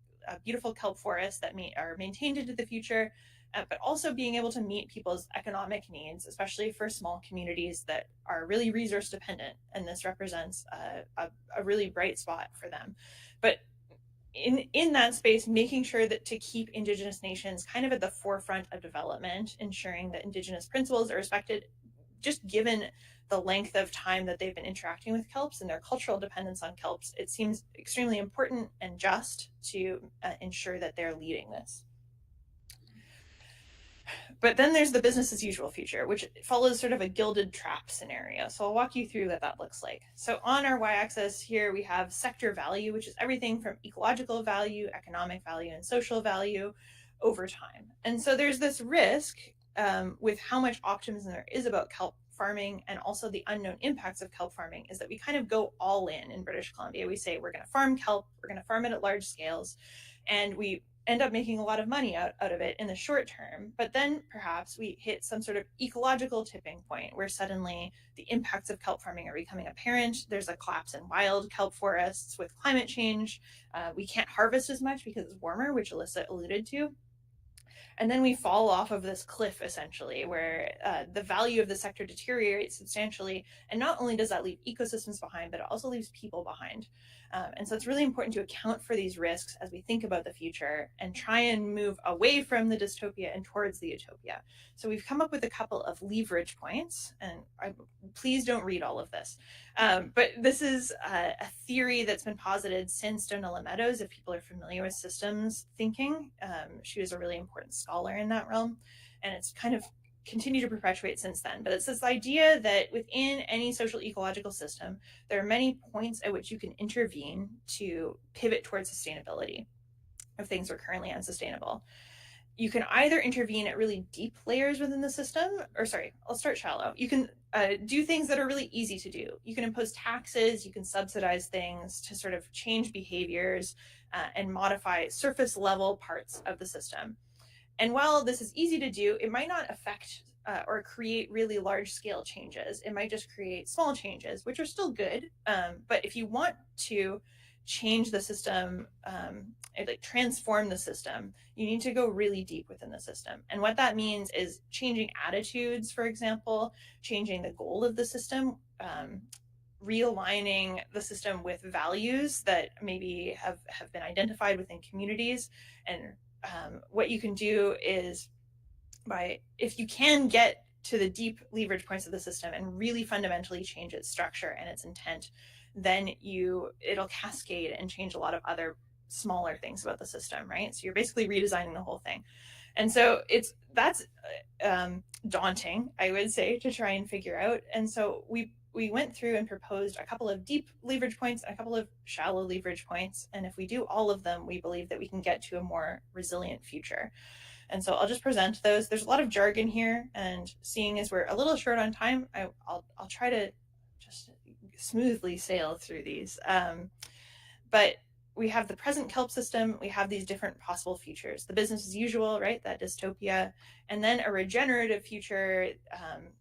beautiful kelp forests that are maintained into the future, but also being able to meet people's economic needs, especially for small communities that are really resource dependent. And this represents a really bright spot for them. But in that space, making sure that to keep Indigenous nations kind of at the forefront of development, ensuring that Indigenous principles are respected, just given the length of time that they've been interacting with kelps and their cultural dependence on kelps, it seems extremely important and just to ensure that they're leading this. But then there's the business as usual future, which follows sort of a gilded trap scenario. So I'll walk you through what that looks like. So on our y-axis here, we have sector value, which is everything from ecological value, economic value, and social value over time. And so there's this risk with how much optimism there is about kelp farming and also the unknown impacts of kelp farming is that we kind of go all in British Columbia. We say we're going to farm kelp, we're going to farm it at large scales, and we end up making a lot of money out of it in the short term. But then perhaps we hit some sort of ecological tipping point where suddenly the impacts of kelp farming are becoming apparent. There's a collapse in wild kelp forests with climate change. We can't harvest as much because it's warmer, which Alyssa alluded to. And then we fall off of this cliff, essentially, where the value of the sector deteriorates substantially. And not only does that leave ecosystems behind, but it also leaves people behind. And so it's really important to account for these risks as we think about the future and try and move away from the dystopia and towards the utopia. So we've come up with a couple of leverage points, and please don't read all of this. But this is a theory that's been posited since Donella Meadows, if people are familiar with systems thinking. She was a really important scholar in that realm, and it's kind of continued to perpetuate since then. But it's this idea that within any social ecological system, there are many points at which you can intervene to pivot towards sustainability if things are currently unsustainable. You can either intervene at really deep layers within the system, or sorry, I'll start shallow. You can do things that are really easy to do. You can impose taxes, you can subsidize things to sort of change behaviors and modify surface level parts of the system. And while this is easy to do, it might not affect or create really large scale changes. It might just create small changes, which are still good. But if you want to change the system, like transform the system, you need to go really deep within the system. And what that means is changing attitudes, for example, changing the goal of the system, realigning the system with values that maybe have been identified within communities. And what you can do is if you can get to the deep leverage points of the system and really fundamentally change its structure and its intent, then it'll cascade and change a lot of other smaller things about the system, right? So you're basically redesigning the whole thing. And so that's daunting, I would say, to try and figure out. And so we went through and proposed a couple of deep leverage points and a couple of shallow leverage points. And if we do all of them, we believe that we can get to a more resilient future. And so I'll just present those. There's a lot of jargon here, and seeing as we're a little short on time, I'll try to just smoothly sail through these. But we have the present kelp system. We have these different possible futures. The business as usual, right? That dystopia. And then a regenerative future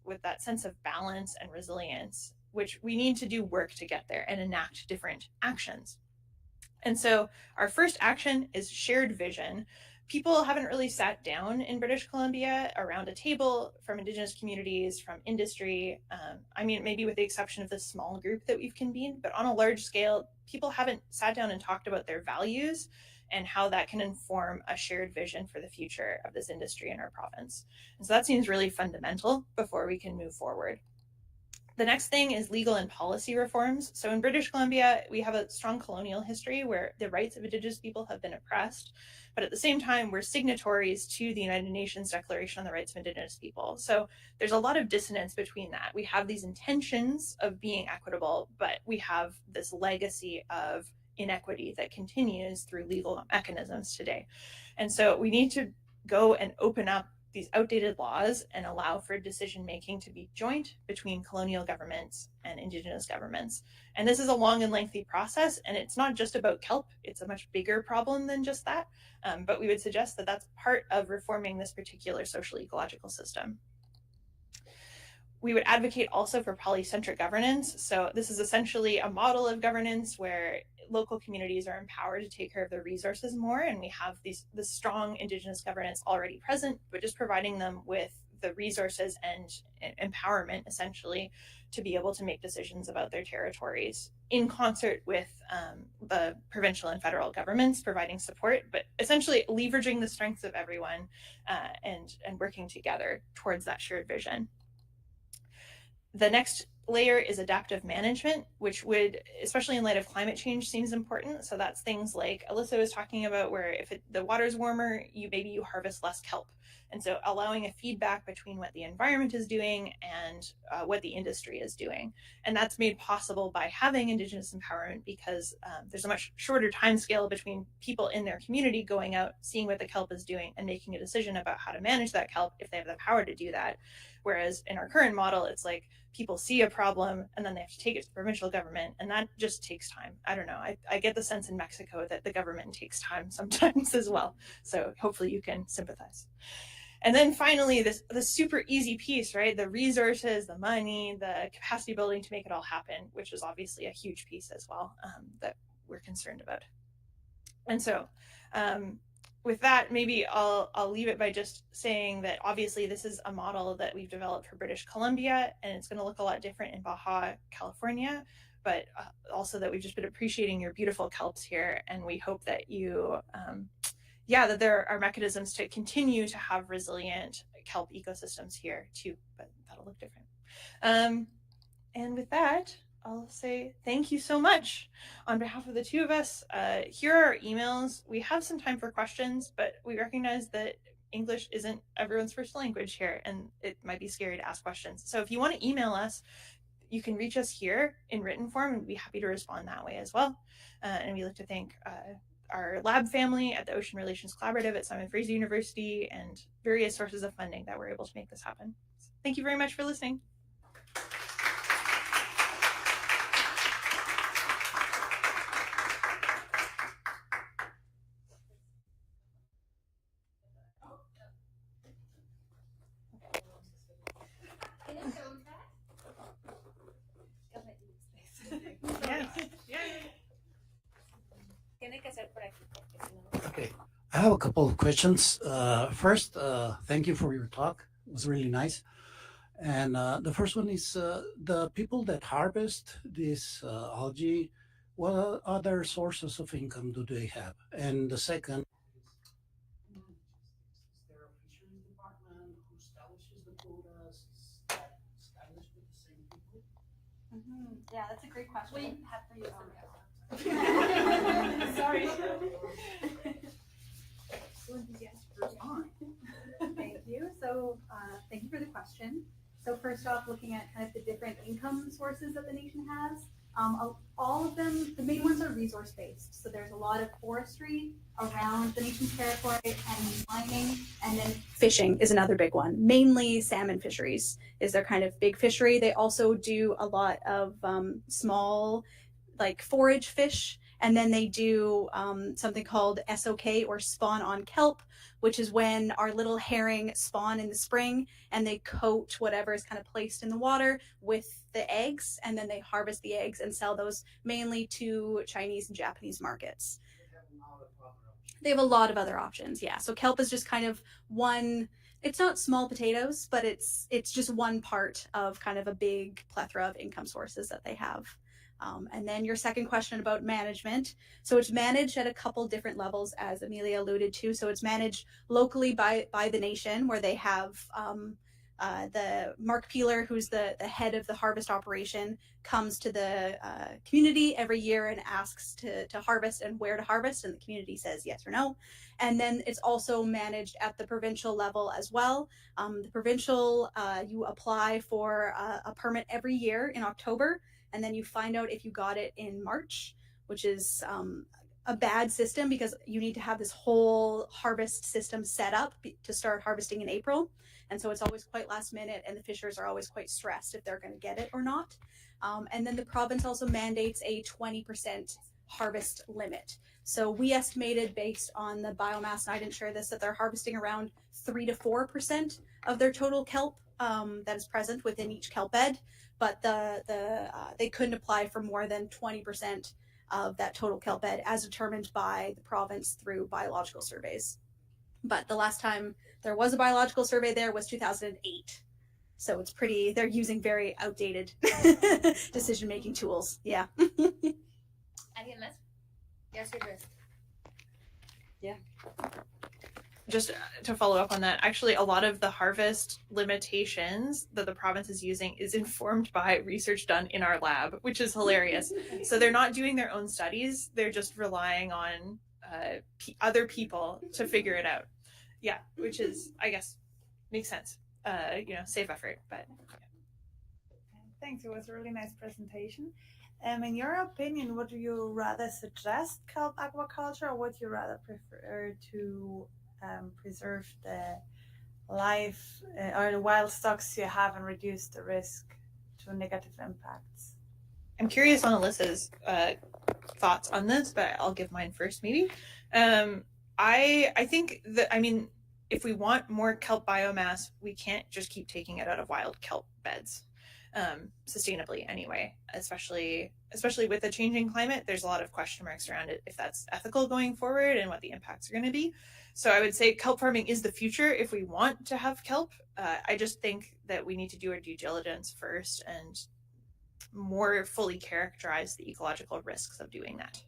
with that sense of balance and resilience, which we need to do work to get there and enact different actions. And so our first action is shared vision. People haven't really sat down in British Columbia around a table from Indigenous communities, from industry. I mean, maybe with the exception of this small group that we've convened, but on a large scale, people haven't sat down and talked about their values and how that can inform a shared vision for the future of this industry in our province. And so that seems really fundamental before we can move forward. The next thing is legal and policy reforms. So in British Columbia, we have a strong colonial history where the rights of Indigenous people have been oppressed. But at the same time, we're signatories to the United Nations Declaration on the Rights of Indigenous People. So there's a lot of dissonance between that. We have these intentions of being equitable, but we have this legacy of inequity that continues through legal mechanisms today. And so we need to go and open up these outdated laws and allow for decision making to be joint between colonial governments and Indigenous governments. And this is a long and lengthy process, and it's not just about kelp. It's a much bigger problem than just that. But we would suggest that that's part of reforming this particular social ecological system. We would advocate also for polycentric governance. So this is essentially a model of governance where local communities are empowered to take care of their resources more, and we have this strong Indigenous governance already present, but just providing them with the resources and empowerment, essentially, to be able to make decisions about their territories in concert with the provincial and federal governments providing support, but essentially leveraging the strengths of everyone and working together towards that shared vision. The next layer is adaptive management, which would, especially in light of climate change, seems important. So that's things like Alyssa was talking about, where if the water's warmer, maybe you harvest less kelp. And so allowing a feedback between what the environment is doing and what the industry is doing. And that's made possible by having Indigenous empowerment, because there's a much shorter time scale between people in their community going out, seeing what the kelp is doing, and making a decision about how to manage that kelp if they have the power to do that. Whereas in our current model, it's like people see a problem and then they have to take it to the provincial government, and that just takes time. I don't know. I get the sense in Mexico that the government takes time sometimes as well. So hopefully you can sympathize. And then finally, the super easy piece, right? The resources, the money, the capacity building to make it all happen, which is obviously a huge piece as well that we're concerned about. And so with that, maybe I'll leave it by just saying that obviously this is a model that we've developed for British Columbia, and it's going to look a lot different in Baja California, but also that we've just been appreciating your beautiful kelps here, and we hope that you that there are mechanisms to continue to have resilient kelp ecosystems here too, but that'll look different. And with that, I'll say thank you so much on behalf of the two of us. Here are our emails. We have some time for questions, but we recognize that English isn't everyone's first language here, and it might be scary to ask questions. So if you want to email us, you can reach us here in written form, and we'd be happy to respond that way as well. And we like to thank our lab family at the Ocean Relations Collaborative at Simon Fraser University and various sources of funding that were able to make this happen. So thank you very much for listening.
Okay, I have a couple of questions. First, thank you for your talk. It was really nice. And the first one is the people that harvest this algae, what other sources of income do they have? And the second, is there a fisheries department who establishes the quotas? Is that established with the same people?
Yeah, that's a great question.
We have to use
Sorry.
So enthusiastic for time.
Thank you. So thank you for the question. So first off, looking at kind of the different income sources that the nation has,
All of them, the main ones are resource-based. So there's a lot of forestry around the nation's territory and mining, and then fishing is another big one. Mainly salmon fisheries is their kind of big fishery. They also do a lot of small, like forage fish, and then they do something called SOK, or spawn on kelp, which is when our little herring spawn in the spring and they coat whatever is kind of placed in the water with the eggs, and then they harvest the eggs and sell those mainly to Chinese and Japanese markets. They have a lot of other options, yeah. So kelp is just kind of one. It's not small potatoes, but it's just one part of kind of a big plethora of income sources that they have. And then your second question about management. So it's managed at a couple different levels, as Amelia alluded to. So it's managed locally by the nation, where they have the Mark Peeler, who's the head of the harvest operation, comes to the community every year and asks to harvest and where to harvest, and the community says yes or no. And then it's also managed at the provincial level as well. The provincial, you apply for a permit every year in October, and then you find out if you got it in March, which is a bad system because you need to have this whole harvest system set up to start harvesting in April. And so it's always quite last minute, and the fishers are always quite stressed if they're going to get it or not. And then the province also mandates a 20% harvest limit. So we estimated, based on the biomass, and I didn't share this, that they're harvesting around 3 to 4% of their total kelp that is present within each kelp bed. But they couldn't apply for more than 20% of that total kelp bed, as determined by the province through biological surveys. But the last time there was a biological survey there was 2008. So it's pretty, they're using very outdated decision-making tools. Yeah.
¿Alguien más? Ya sirve.
Yeah.
Just to follow up on that, actually a lot of the harvest limitations that the province is using is informed by research done in our lab, which is hilarious. So they're not doing their own studies, they're just relying on other people to figure it out. Yeah, which is, I guess, makes sense. Save effort, but yeah.
Thanks, it was a really nice presentation. In your opinion, would you rather suggest kelp aquaculture, or would you rather prefer to preserve the life or the wild stocks you have and reduce the risk to negative impacts?
I'm curious on Alyssa's thoughts on this, but I'll give mine first, maybe. I think that, if we want more kelp biomass, we can't just keep taking it out of wild kelp beds, sustainably anyway, especially with the changing climate. There's a lot of question marks around it, if that's ethical going forward and what the impacts are going to be. So I would say kelp farming is the future if we want to have kelp. I just think that we need to do our due diligence first and more fully characterize the ecological risks of doing that.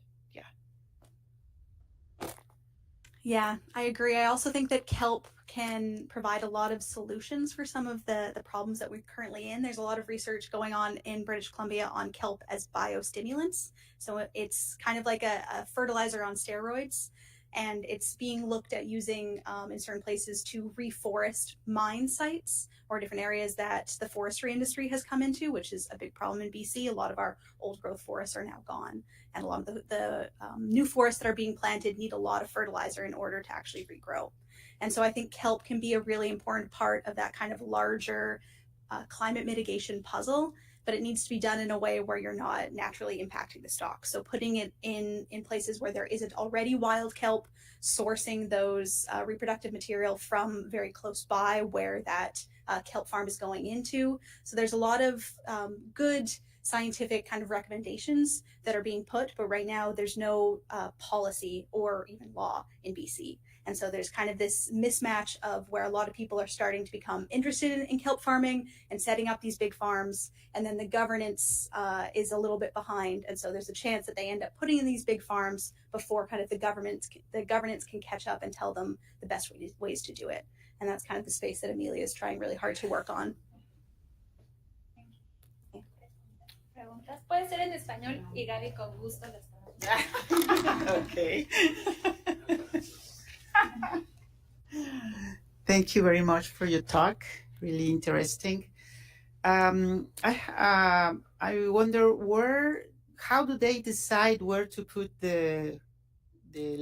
Yeah, I agree. I also think that kelp can provide a lot of solutions for some of the problems that we're currently in. There's a lot of research going on in British Columbia on kelp as biostimulants. So it's kind of like a fertilizer on steroids, and it's being looked at using in certain places to reforest mine sites or different areas that the forestry industry has come into, which is a big problem in BC. A lot of our old growth forests are now gone, and a lot of the new forests that are being planted need a lot of fertilizer in order to actually regrow. And so I think kelp can be a really important part of that kind of larger climate mitigation puzzle, but it needs to be done in a way where you're not naturally impacting the stock. So putting it in places where there isn't already wild kelp, sourcing those reproductive material from very close by where that kelp farm is going into. So there's a lot of good scientific kind of recommendations that are being put, but right now there's no policy or even law in BC. And so there's kind of this mismatch of where a lot of people are starting to become interested in kelp farming and setting up these big farms, and then the governance is a little bit behind. And so there's a chance that they end up putting in these big farms before kind of the governance can catch up and tell them the best ways to do it. And that's kind of the space that Amelia is trying really hard to work on.
Preguntas puede ser en español y Gaby con gusto las
Okay. Thank you very much for your talk. Really interesting. I wonder, where how do they decide where to put the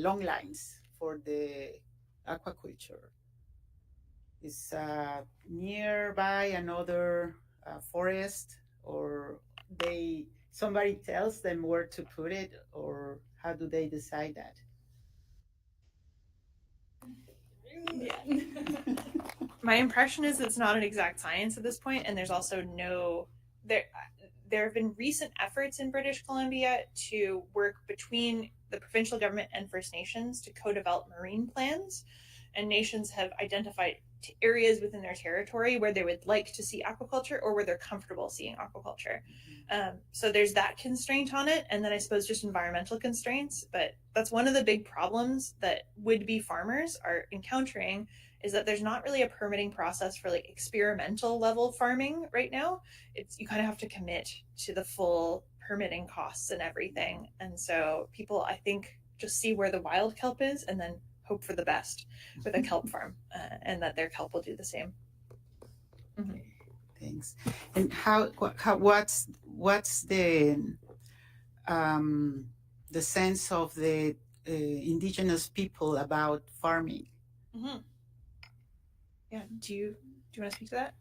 long lines for the aquaculture? Is nearby another forest, or somebody tells them where to put it, or how do they decide that?
My impression is it's not an exact science at this point, and there's also there have been recent efforts in British Columbia to work between the provincial government and First Nations to co-develop marine plans, and nations have identified areas within their territory where they would like to see aquaculture or where they're comfortable seeing aquaculture. So there's that constraint on it, and then I suppose just environmental constraints. But that's one of the big problems that would-be farmers are encountering, is that there's not really a permitting process for like experimental level farming right now. You kind of have to commit to the full permitting costs and everything. And so people, I think, just see where the wild kelp is and then hope for the best with a kelp farm, and that their kelp will do the same. Mm-hmm.
Thanks. And what's the sense of the indigenous people about farming?
Mm-hmm. Yeah. Do you want to speak to that?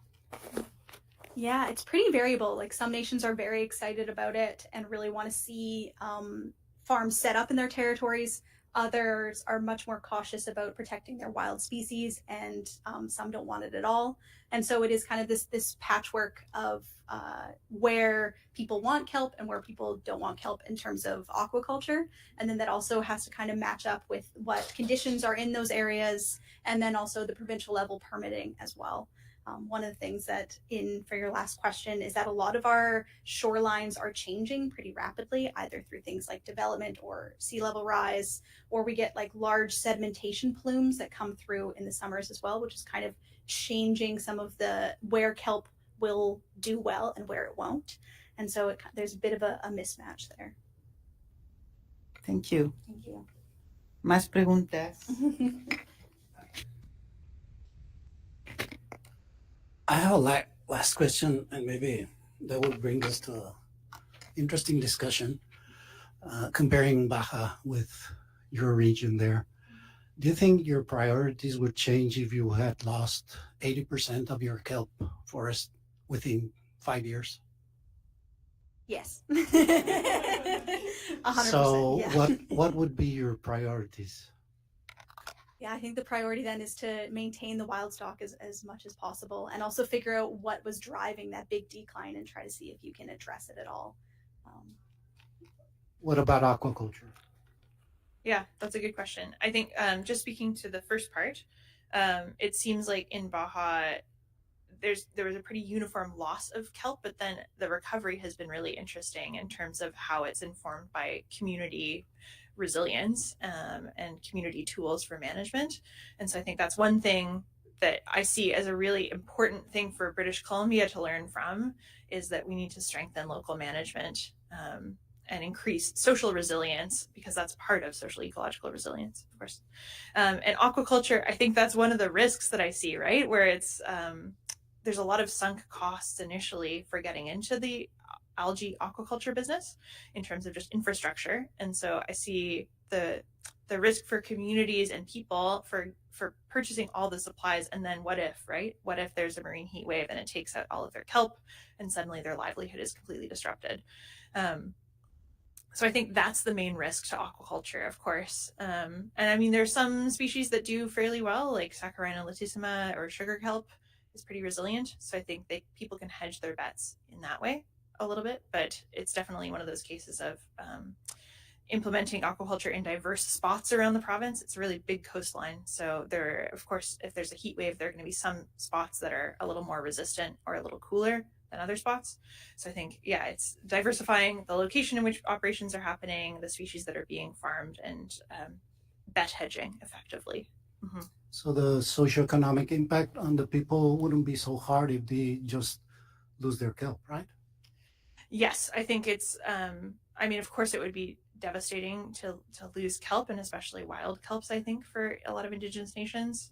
Yeah, it's pretty variable. Like some nations are very excited about it and really want to see farms set up in their territories. Others are much more cautious about protecting their wild species, and some don't want it at all. And so it is kind of this patchwork of where people want kelp and where people don't want kelp in terms of aquaculture. And then that also has to kind of match up with what conditions are in those areas, and then also the provincial level permitting as well. One of the things that for your last question is that a lot of our shorelines are changing pretty rapidly, either through things like development or sea level rise, or we get like large sedimentation plumes that come through in the summers as well, which is kind of changing some of where kelp will do well and where it won't. And so there's a bit of a mismatch there.
Thank you.
Thank you.
Más preguntas?
I have a last question, and maybe that will bring us to an interesting discussion, comparing Baja with your region there. Do you think your priorities would change if you had lost 80% of your kelp forest within 5 years?
Yes. 100%.
So
yeah.
what would be your priorities?
Yeah, I think the priority then is to maintain the wild stock as much as possible, and also figure out what was driving that big decline and try to see if you can address it at all.
What about aquaculture?
Yeah, that's a good question. I think just speaking to the first part, it seems like in Baja, there was a pretty uniform loss of kelp, but then the recovery has been really interesting in terms of how it's informed by community resilience and community tools for management. And so I think that's one thing that I see as a really important thing for British Columbia to learn from, is that we need to strengthen local management and increase social resilience, because that's part of social ecological resilience, of course. And aquaculture, I think that's one of the risks that I see, right? Where it's there's a lot of sunk costs initially for getting into the algae aquaculture business in terms of just infrastructure. And so I see the risk for communities and people for purchasing all the supplies, and then what if there's a marine heat wave and it takes out all of their kelp and suddenly their livelihood is completely disrupted. So I think that's the main risk to aquaculture, of course. And I mean, there's some species that do fairly well, like Saccharina latissima or sugar kelp is pretty resilient. So I think people can hedge their bets in that way a little bit, but it's definitely one of those cases of implementing aquaculture in diverse spots around the province. It's a really big coastline. So there, of course, if there's a heat wave, there are going to be some spots that are a little more resistant or a little cooler than other spots. So I think, yeah, it's diversifying the location in which operations are happening, the species that are being farmed, and bet hedging effectively. Mm-hmm.
So the socioeconomic impact on the people wouldn't be so hard if they just lose their kelp, right?
Yes, I think it's, I mean, of course it would be devastating to lose kelp, and especially wild kelps, I think, for a lot of Indigenous nations.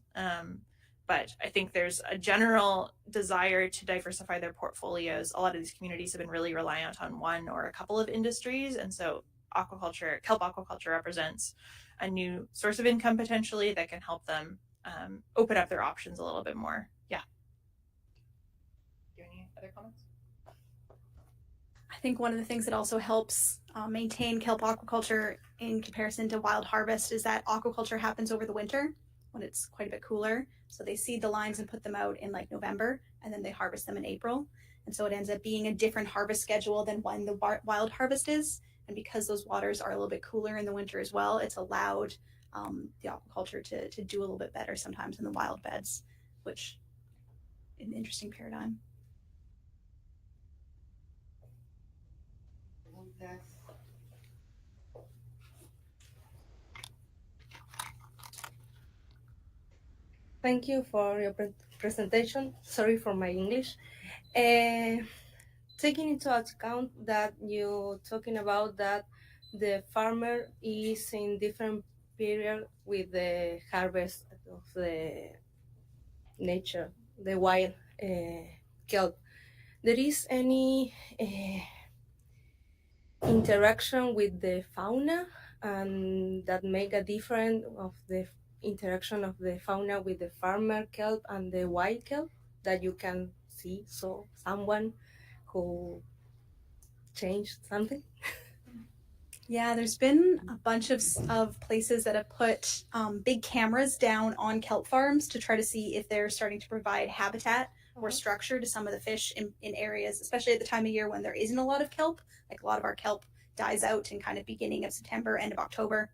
But I think there's a general desire to diversify their portfolios. A lot of these communities have been really reliant on one or a couple of industries. And so aquaculture, kelp aquaculture represents a new source of income potentially that can help them open up their options a little bit more. Yeah. Do you have any other comments?
I think one of the things that also helps maintain kelp aquaculture in comparison to wild harvest is that aquaculture happens over the winter when it's quite a bit cooler. So they seed the lines and put them out in like November, and then they harvest them in April. And so it ends up being a different harvest schedule than when the wild harvest is. And because those waters are a little bit cooler in the winter as well, it's allowed the aquaculture to do a little bit better sometimes in the wild beds, which is an interesting paradigm.
Thank you for your presentation. Sorry for my English. Taking into account that you're talking about that the farmer is in different period with the harvest of the nature, the wild kelp. There is any interaction with the fauna and that make a difference of the interaction of the fauna with the farmer kelp and the wild kelp that you can see? So someone who changed something?
Yeah, there's been a bunch of places that have put big cameras down on kelp farms to try to see if they're starting to provide habitat or structure to some of the fish in areas, especially at the time of year when there isn't a lot of kelp. Like a lot of our kelp dies out in kind of beginning of September, end of October.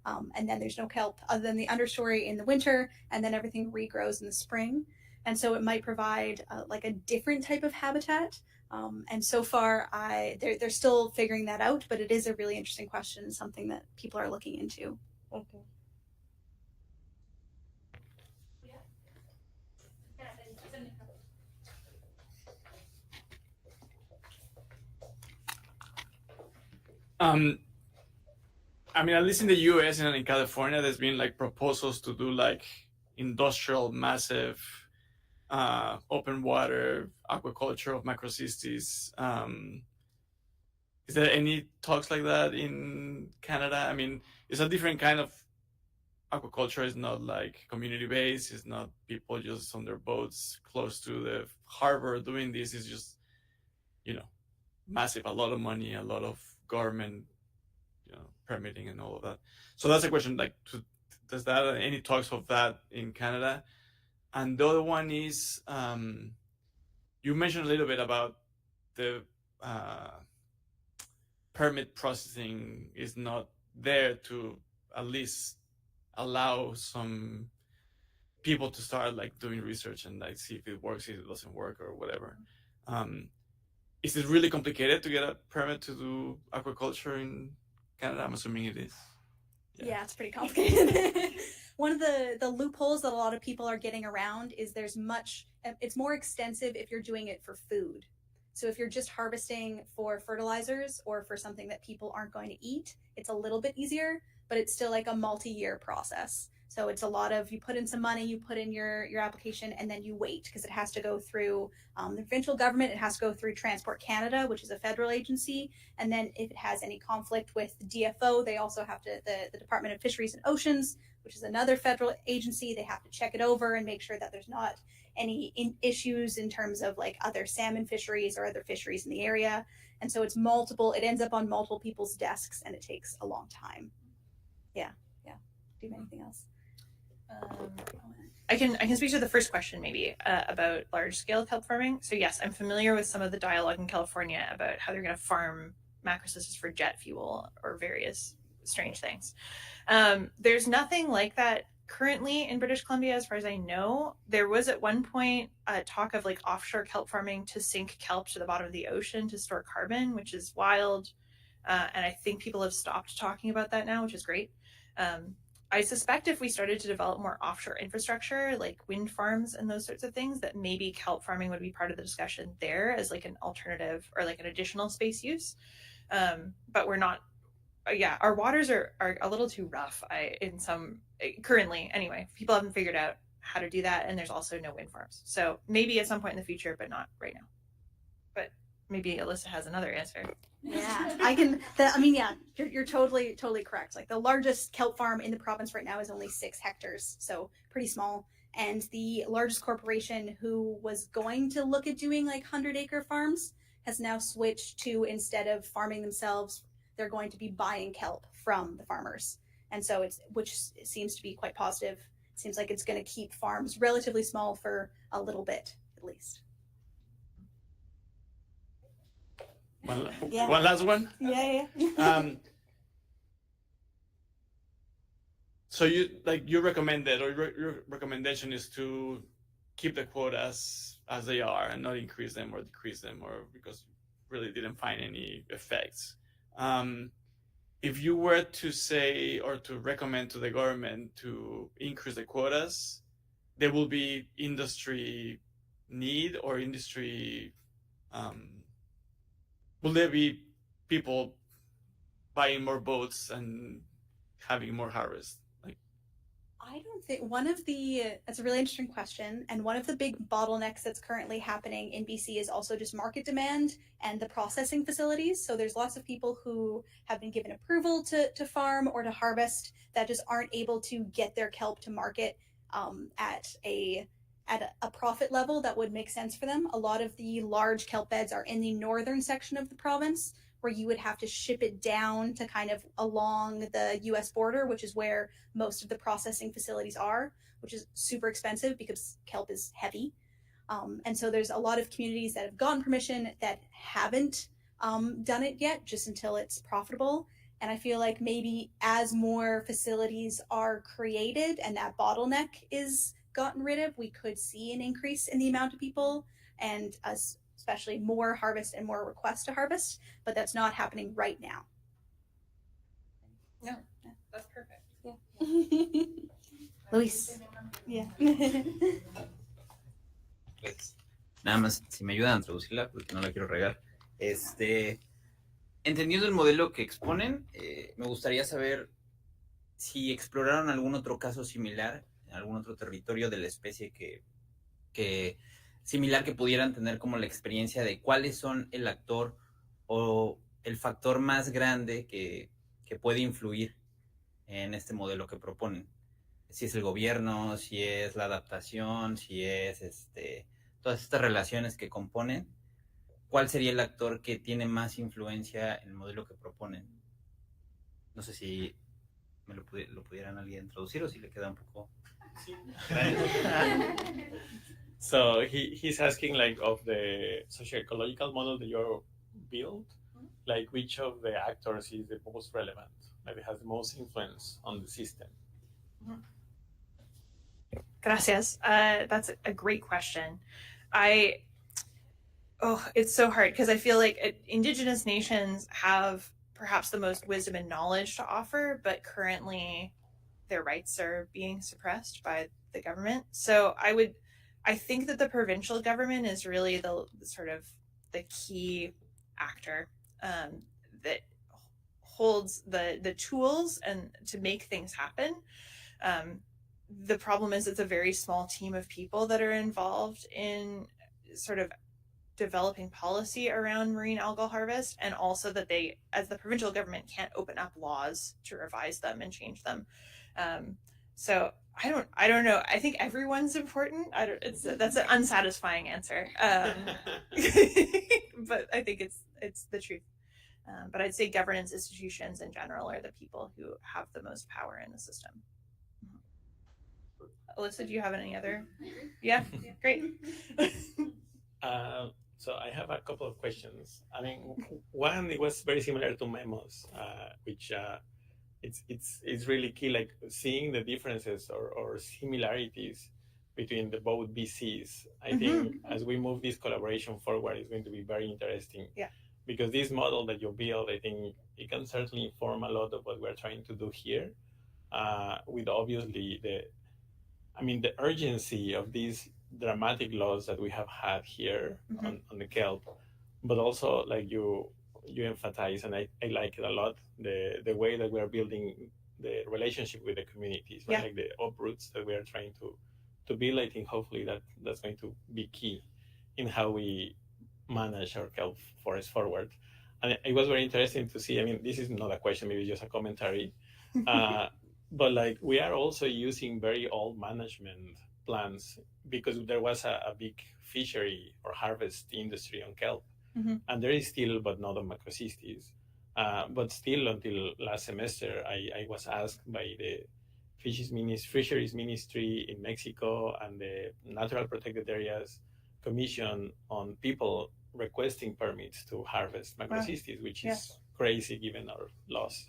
And then there's no kelp other than the understory in the winter, and then everything regrows in the spring. And so it might provide like a different type of habitat. And so far, they're still figuring that out, but it is a really interesting question and something that people are looking into.
Okay.
I mean, at least in the US and in California, there's been like proposals to do like industrial, massive, open water aquaculture of macrocystis. Is there any talks like that in Canada? I mean, it's a different kind of aquaculture. It's not like community based. It's not people just on their boats close to the harbor doing this. It's just, massive, a lot of money, a lot of government, permitting and all of that. So that's a question, like, does that, any talks of that in Canada? And the other one is, you mentioned a little bit about the permit processing is not there to at least allow some people to start like doing research and like see if it works, if it doesn't work or whatever. Is it really complicated to get a permit to do aquaculture in Canada? I'm assuming it is.
Yeah, it's pretty complicated. One of the loopholes that a lot of people are getting around is it's more extensive if you're doing it for food. So if you're just harvesting for fertilizers or for something that people aren't going to eat, it's a little bit easier, but it's still like a multi-year process. So it's a lot of, you put in some money, you put in your application, and then you wait because it has to go through the provincial government. It has to go through Transport Canada, which is a federal agency. And then if it has any conflict with the DFO, they also have to, the Department of Fisheries and Oceans, which is another federal agency, they have to check it over and make sure that there's not any issues in terms of like other salmon fisheries or other fisheries in the area. And so it's multiple, it ends up on multiple people's desks and it takes a long time. Yeah. Do you have anything else?
I can speak to the first question maybe about large scale kelp farming. So yes, I'm familiar with some of the dialogue in California about how they're going to farm macrocystis for jet fuel or various strange things. There's nothing like that currently in British Columbia, as far as I know. There was at one point a talk of like offshore kelp farming to sink kelp to the bottom of the ocean to store carbon, which is wild. And I think people have stopped talking about that now, which is great. I suspect if we started to develop more offshore infrastructure, like wind farms and those sorts of things, that maybe kelp farming would be part of the discussion there as like an alternative or like an additional space use. But we're not, our waters are a little too rough currently anyway. People haven't figured out how to do that, and there's also no wind farms. So maybe at some point in the future, but not right now. But maybe Alyssa has another answer.
Yeah, I can. I mean, yeah, you're totally correct. Like the largest kelp farm in the province right now is only 6 hectares, so pretty small. And the largest corporation who was going to look at doing like 100-acre farms has now switched to, instead of farming themselves, they're going to be buying kelp from the farmers. And so which seems to be quite positive. It seems like it's going to keep farms relatively small for a little bit, at least.
One last one.
Yeah.
So you recommended, or your recommendation is to keep the quotas as they are and not increase them or decrease them, or because you really didn't find any effects. If you were to say or to recommend to the government to increase the quotas, there will be industry need or industry. Will there be people buying more boats and having more harvest?
I don't think that's a really interesting question. And one of the big bottlenecks that's currently happening in BC is also just market demand and the processing facilities. So there's lots of people who have been given approval to farm or to harvest that just aren't able to get their kelp to market at a profit level that would make sense for them. A lot of the large kelp beds are in the northern section of the province, where you would have to ship it down to kind of along the US border, which is where most of the processing facilities are, which is super expensive because kelp is heavy. And so there's a lot of communities that have gotten permission that haven't done it yet, just until it's profitable. And I feel like maybe as more facilities are created and that bottleneck is gotten rid of, we could see an increase in the amount of people and especially more harvest and more requests to harvest, but that's not happening right now.
No, that's perfect.
Yeah. Luis. Yeah.
Pues nada más, si me ayudan a traducirla, porque no la quiero regar. Entendiendo el modelo que exponen, me gustaría saber si exploraron algún otro caso similar, en algún otro territorio de la especie que similar, que pudieran tener como la experiencia de cuáles son el actor o el factor más grande que puede influir en este modelo que proponen. Si es el gobierno, si es la adaptación, si es todas estas relaciones que componen, ¿cuál sería el actor que tiene más influencia en el modelo que proponen? No sé si me lo pudieran alguien traducir o si le queda un poco...
So he's asking, like, of the socio-ecological model that you built, like which of the actors is the most relevant, like it has the most influence on the system.
Gracias. That's a great question. It's so hard because I feel like Indigenous nations have perhaps the most wisdom and knowledge to offer, but currently their rights are being suppressed by the government. So I think that the provincial government is really the sort of the key actor that holds the tools and to make things happen. The problem is it's a very small team of people that are involved in sort of developing policy around marine algal harvest, and also that they, as the provincial government, can't open up laws to revise them and change them. So I don't know. I think everyone's important. That's an unsatisfying answer, but I think it's the truth. But I'd say governance institutions in general are the people who have the most power in the system. Alyssa, do you have any other? Yeah, great.
So I have a couple of questions. I mean, one, it was very similar to memos, which it's really key, like seeing the differences or similarities between the both BCs. I think as we move this collaboration forward, it's going to be very interesting.
Yeah.
Because this model that you build, I think it can certainly inform a lot of what we're trying to do here. With obviously the urgency of these dramatic loss that we have had here on the kelp, but also like you emphasize, and I like it a lot, the way that we are building the relationship with the communities, right? Like the uproots that we are trying to build, I think hopefully that's going to be key in how we manage our kelp forest forward. And it was very interesting to see. I mean, this is not a question, maybe just a commentary. But like we are also using very old management plans because there was a big fishery or harvest industry on kelp, and there is still, but not on macrocystis. But still, until last semester, I was asked by the Fisheries Ministry in Mexico and the Natural Protected Areas Commission on people requesting permits to harvest macrocystis, which is crazy given our laws.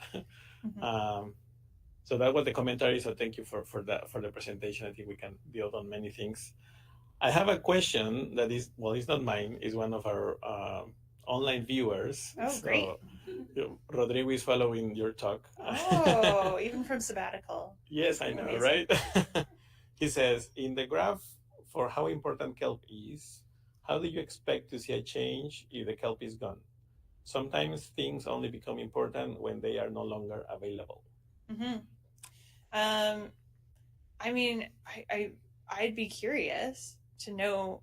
So that was the commentary. So thank you for the presentation. I think we can build on many things. I have a question that is, well, it's not mine. It's one of our online viewers.
Oh,
so,
great.
Rodrigo is following your talk.
Oh, even from sabbatical.
Yes, I know,
Amazing.
right? He says, in the graph for how important kelp is, how do you expect to see a change if the kelp is gone? Sometimes things only become important when they are no longer available.
I mean, I'd be curious to know.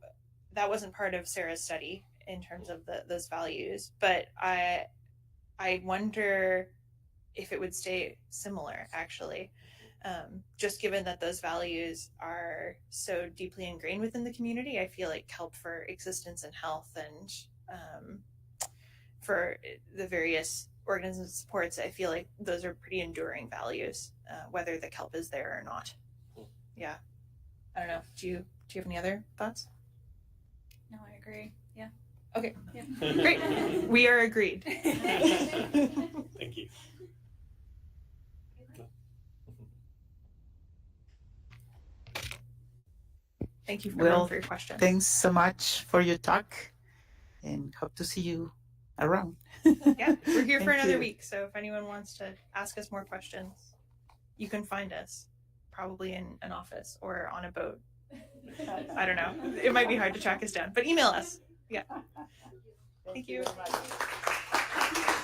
That wasn't part of Sarah's study in terms of those values, but I wonder if it would stay similar, actually, just given that those values are so deeply ingrained within the community. I feel like kelp for existence and health and for the various organisms and supports, I feel like those are pretty enduring values, whether the kelp is there or not. Yeah. I don't know. Do you have any other thoughts?
No, I agree. Yeah.
Okay.
Yeah.
Great. We are agreed.
Thank you.
Thank you
Well,
for your question.
Thanks so much for your talk, and hope to see you around.
Yeah, we're here for
Thank
another
you.
week. So if anyone wants to ask us more questions, you can find us probably in an office or on a boat. I don't know. It might be hard to track us down, but email us. Yeah. Thank you.
Very much.